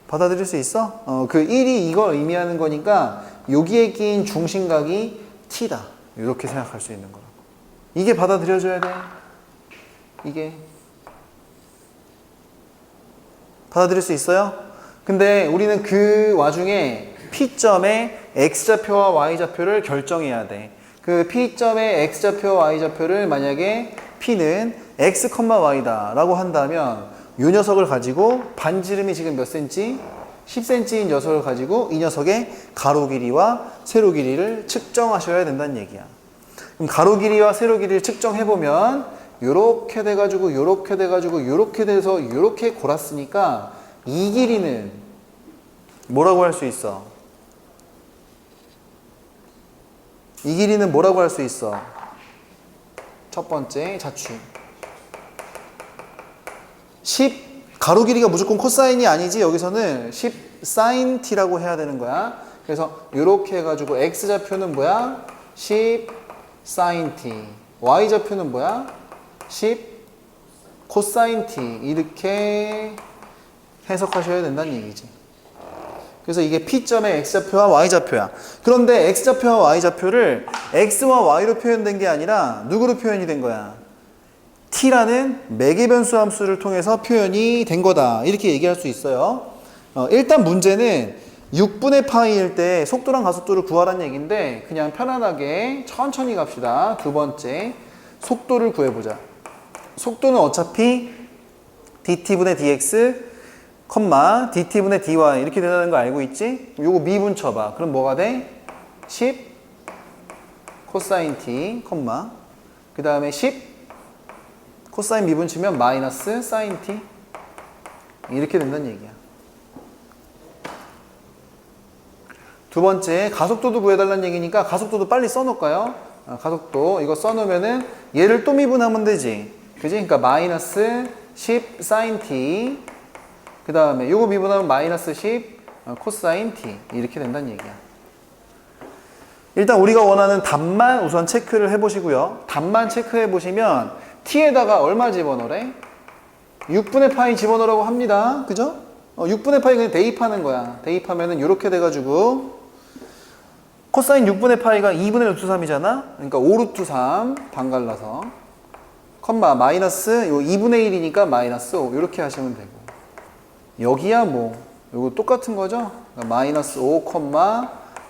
받아들일 수 있어? 그 1이 이걸 의미하는 거니까 여기에 끼인 중심각이 T다, 이렇게 생각할 수 있는 거라고. 이게 받아들여져야 돼. 이게 받아들일 수 있어요? 근데 우리는 그 와중에 P점의 X좌표와 Y좌표를 결정해야 돼. 그 P점의 X좌표와 Y좌표를 만약에 P는 X, Y다 라고 한다면, 이 녀석을 가지고 반지름이 지금 몇 cm? 10cm인 녀석을 가지고 이 녀석의 가로 길이와 세로 길이를 측정하셔야 된다는 얘기야. 그럼 가로 길이와 세로 길이를 측정해보면 요렇게 돼가지고 요렇게 돼가지고 요렇게 돼서 요렇게 골았으니까, 이 길이는 뭐라고 할 수 있어? 이 길이는 뭐라고 할 수 있어? 첫 번째 자취 10, 가로 길이가 무조건 코사인이 아니지. 여기서는 10 사인 t라고 해야 되는 거야. 그래서 이렇게 해가지고 x좌표는 뭐야? 10 사인 t. y좌표는 뭐야? 10 코사인 t. 이렇게 해석하셔야 된다는 얘기지. 그래서 이게 P점의 X좌표와 Y좌표야. 그런데 X좌표와 Y좌표를 X와 Y로 표현된 게 아니라 누구로 표현이 된 거야? T라는 매개변수 함수를 통해서 표현이 된 거다, 이렇게 얘기할 수 있어요. 일단 문제는 6분의 파이일 때 속도랑 가속도를 구하라는 얘기인데, 그냥 편안하게 천천히 갑시다. 두 번째, 속도를 구해보자. 속도는 어차피 dt분의 dx, dt분의 dy 이렇게 된다는 거 알고 있지? 요거 미분 쳐봐. 그럼 뭐가 돼? 10 코사인 t, 그 다음에 10 코사인 미분 치면 마이너스 사인 t, 이렇게 된다는 얘기야. 두 번째, 가속도도 구해달라는 얘기니까 가속도도 빨리 써놓을까요? 가속도 이거 써놓으면은 얘를 또 미분하면 되지, 그지? 그러니까 마이너스 10 사인 t, 그 다음에 요거 미분하면 마이너스 10 코사인 t, 이렇게 된다는 얘기야. 일단 우리가 원하는 답만 우선 체크를 해보시고요. 답만 체크해 보시면 t에다가 얼마 집어넣으래? 6분의 파이 집어넣으라고 합니다. 그죠? 6분의 파이 그냥 대입하는 거야. 대입하면은 이렇게 돼가지고 코사인 6분의 파이가 2분의 루트 3이잖아? 그러니까 5루트 3 반갈라서 마이너스 요 2분의 1이니까 마이너스 5, 이렇게 하시면 되고, 여기야 뭐 요거 똑같은 거죠? 그러니까 마이너스 5,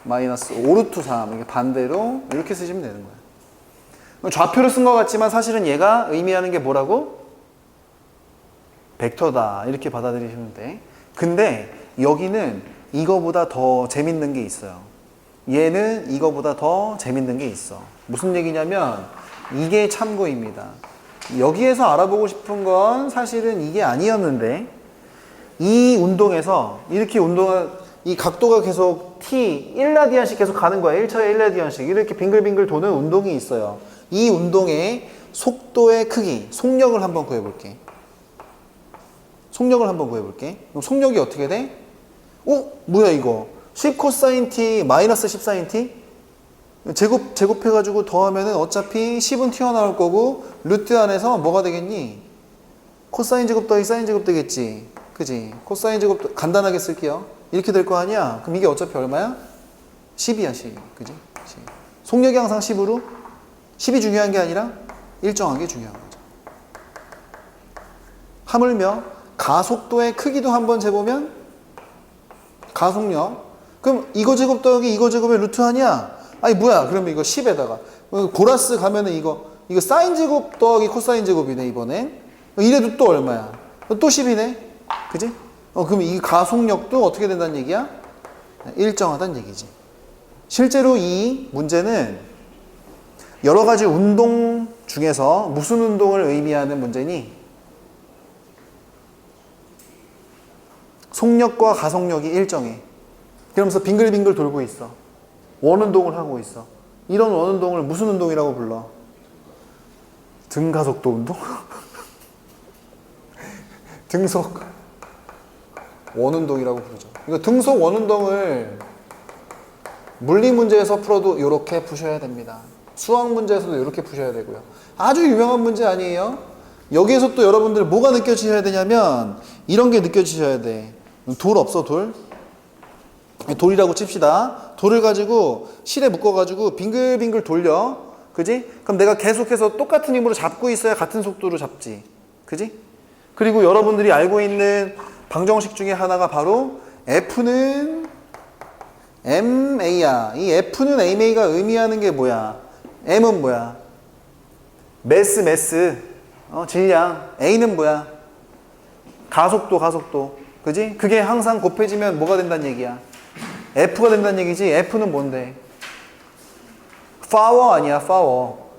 마이너스 5루트 3 이렇게 반대로 이렇게 쓰시면 되는 거예요. 좌표를 쓴 것 같지만 사실은 얘가 의미하는 게 뭐라고? 벡터다, 이렇게 받아들이시면 돼. 근데 여기는 이거보다 더 재밌는 게 있어요. 얘는 이거보다 더 재밌는 게 있어. 무슨 얘기냐면 이게 참고입니다. 여기에서 알아보고 싶은 건 사실은 이게 아니었는데, 이 운동에서 이렇게 이 각도가 계속 t 1라디안씩 계속 가는 거야. 1차에 1라디안씩 이렇게 빙글빙글 도는 운동이 있어요. 이 운동의 속도의 크기, 속력을 한번 구해볼게. 그럼 속력이 어떻게 돼? 뭐야 이거? 10 코사인 t 마이너스 10 사인 t? 제곱해가지고 더하면은 어차피 10은 튀어나올 거고, 루트 안에서 뭐가 되겠니? 코사인 제곱 더하기 사인 제곱 되겠지. 그지? 코사인 제곱, 간단하게 쓸게요. 이렇게 될 거 아니야? 그럼 이게 어차피 얼마야? 10이야, 10. 그지? 10. 속력이 항상 10으로? 10이 중요한 게 아니라 일정한 게 중요한 거죠. 하물며 가속도의 크기도 한번 재보면 가속력. 그럼 이거 제곱 더하기 이거 제곱의 루트 아니야? 아니 뭐야? 그러면 이거 10에다가 고라스 가면은 이거 사인 제곱 더하기 코사인 제곱이네 이번에. 이래도 또 얼마야? 또 10이네. 그지? 그럼 이 가속력도 어떻게 된다는 얘기야? 일정하다는 얘기지. 실제로 이 문제는 여러 가지 운동 중에서 무슨 운동을 의미하는 문제니? 속력과 가속력이 일정해. 그러면서 빙글빙글 돌고 있어. 원운동을 하고 있어. 이런 원운동을 무슨 운동이라고 불러? 등가속도 운동? 등속 원운동이라고 부르죠. 이거 등속 원운동을 물리 문제에서 풀어도 이렇게 푸셔야 됩니다. 수학 문제에서도 이렇게 푸셔야 되고요. 아주 유명한 문제 아니에요? 여기에서 또 여러분들 뭐가 느껴지셔야 되냐면 이런 게 느껴지셔야 돼. 돌 없어, 돌? 돌이라고 칩시다. 돌을 가지고 실에 묶어가지고 빙글빙글 돌려. 그지? 그럼 내가 계속해서 똑같은 힘으로 잡고 있어야 같은 속도로 잡지. 그지? 그리고 여러분들이 알고 있는 방정식 중에 하나가 바로 F는 MA야. 이 F는 MA가 의미하는 게 뭐야? M은 뭐야? 매스. 질량. A는 뭐야? 가속도. 그지? 그게 항상 곱해지면 뭐가 된다는 얘기야? F가 된다는 얘기지. F는 뭔데? 파워 아니야, 파워.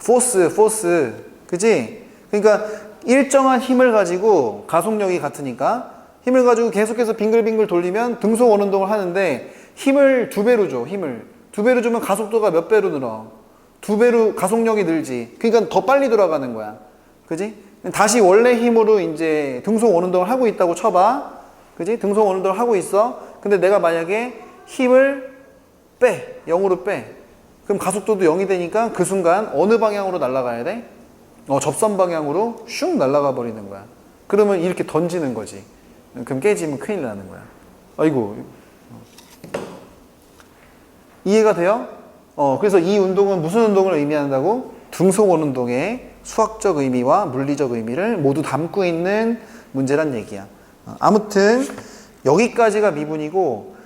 포스. 그지? 그러니까 일정한 힘을 가지고 가속력이 같으니까 힘을 가지고 계속해서 빙글빙글 돌리면 등속 원운동을 하는데 힘을 2배로 줘. 힘을 2배로 주면 가속도가 몇 배로 늘어? 2배로 가속력이 늘지. 그러니까 더 빨리 돌아가는 거야. 그지? 다시 원래 힘으로 이제 등속 원운동을 하고 있다고 쳐봐. 그지? 등속 원운동을 하고 있어. 근데 내가 만약에 힘을 빼. 0으로 빼. 그럼 가속도도 0이 되니까 그 순간 어느 방향으로 날아가야 돼? 접선 방향으로 슝 날아가 버리는 거야. 그러면 이렇게 던지는 거지. 그럼 깨지면 큰일 나는 거야. 아이고. 이해가 돼요? 그래서 이 운동은 무슨 운동을 의미한다고? 등속 원운동의 수학적 의미와 물리적 의미를 모두 담고 있는 문제란 얘기야. 아무튼 여기까지가 미분이고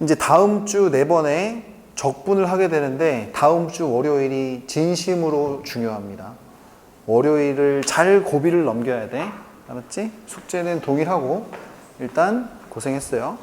이제 다음 주 4번에 적분을 하게 되는데 다음 주 월요일이 진심으로 중요합니다. 월요일을 잘 고비를 넘겨야 돼. 알았지? 숙제는 동일하고 일단 고생했어요.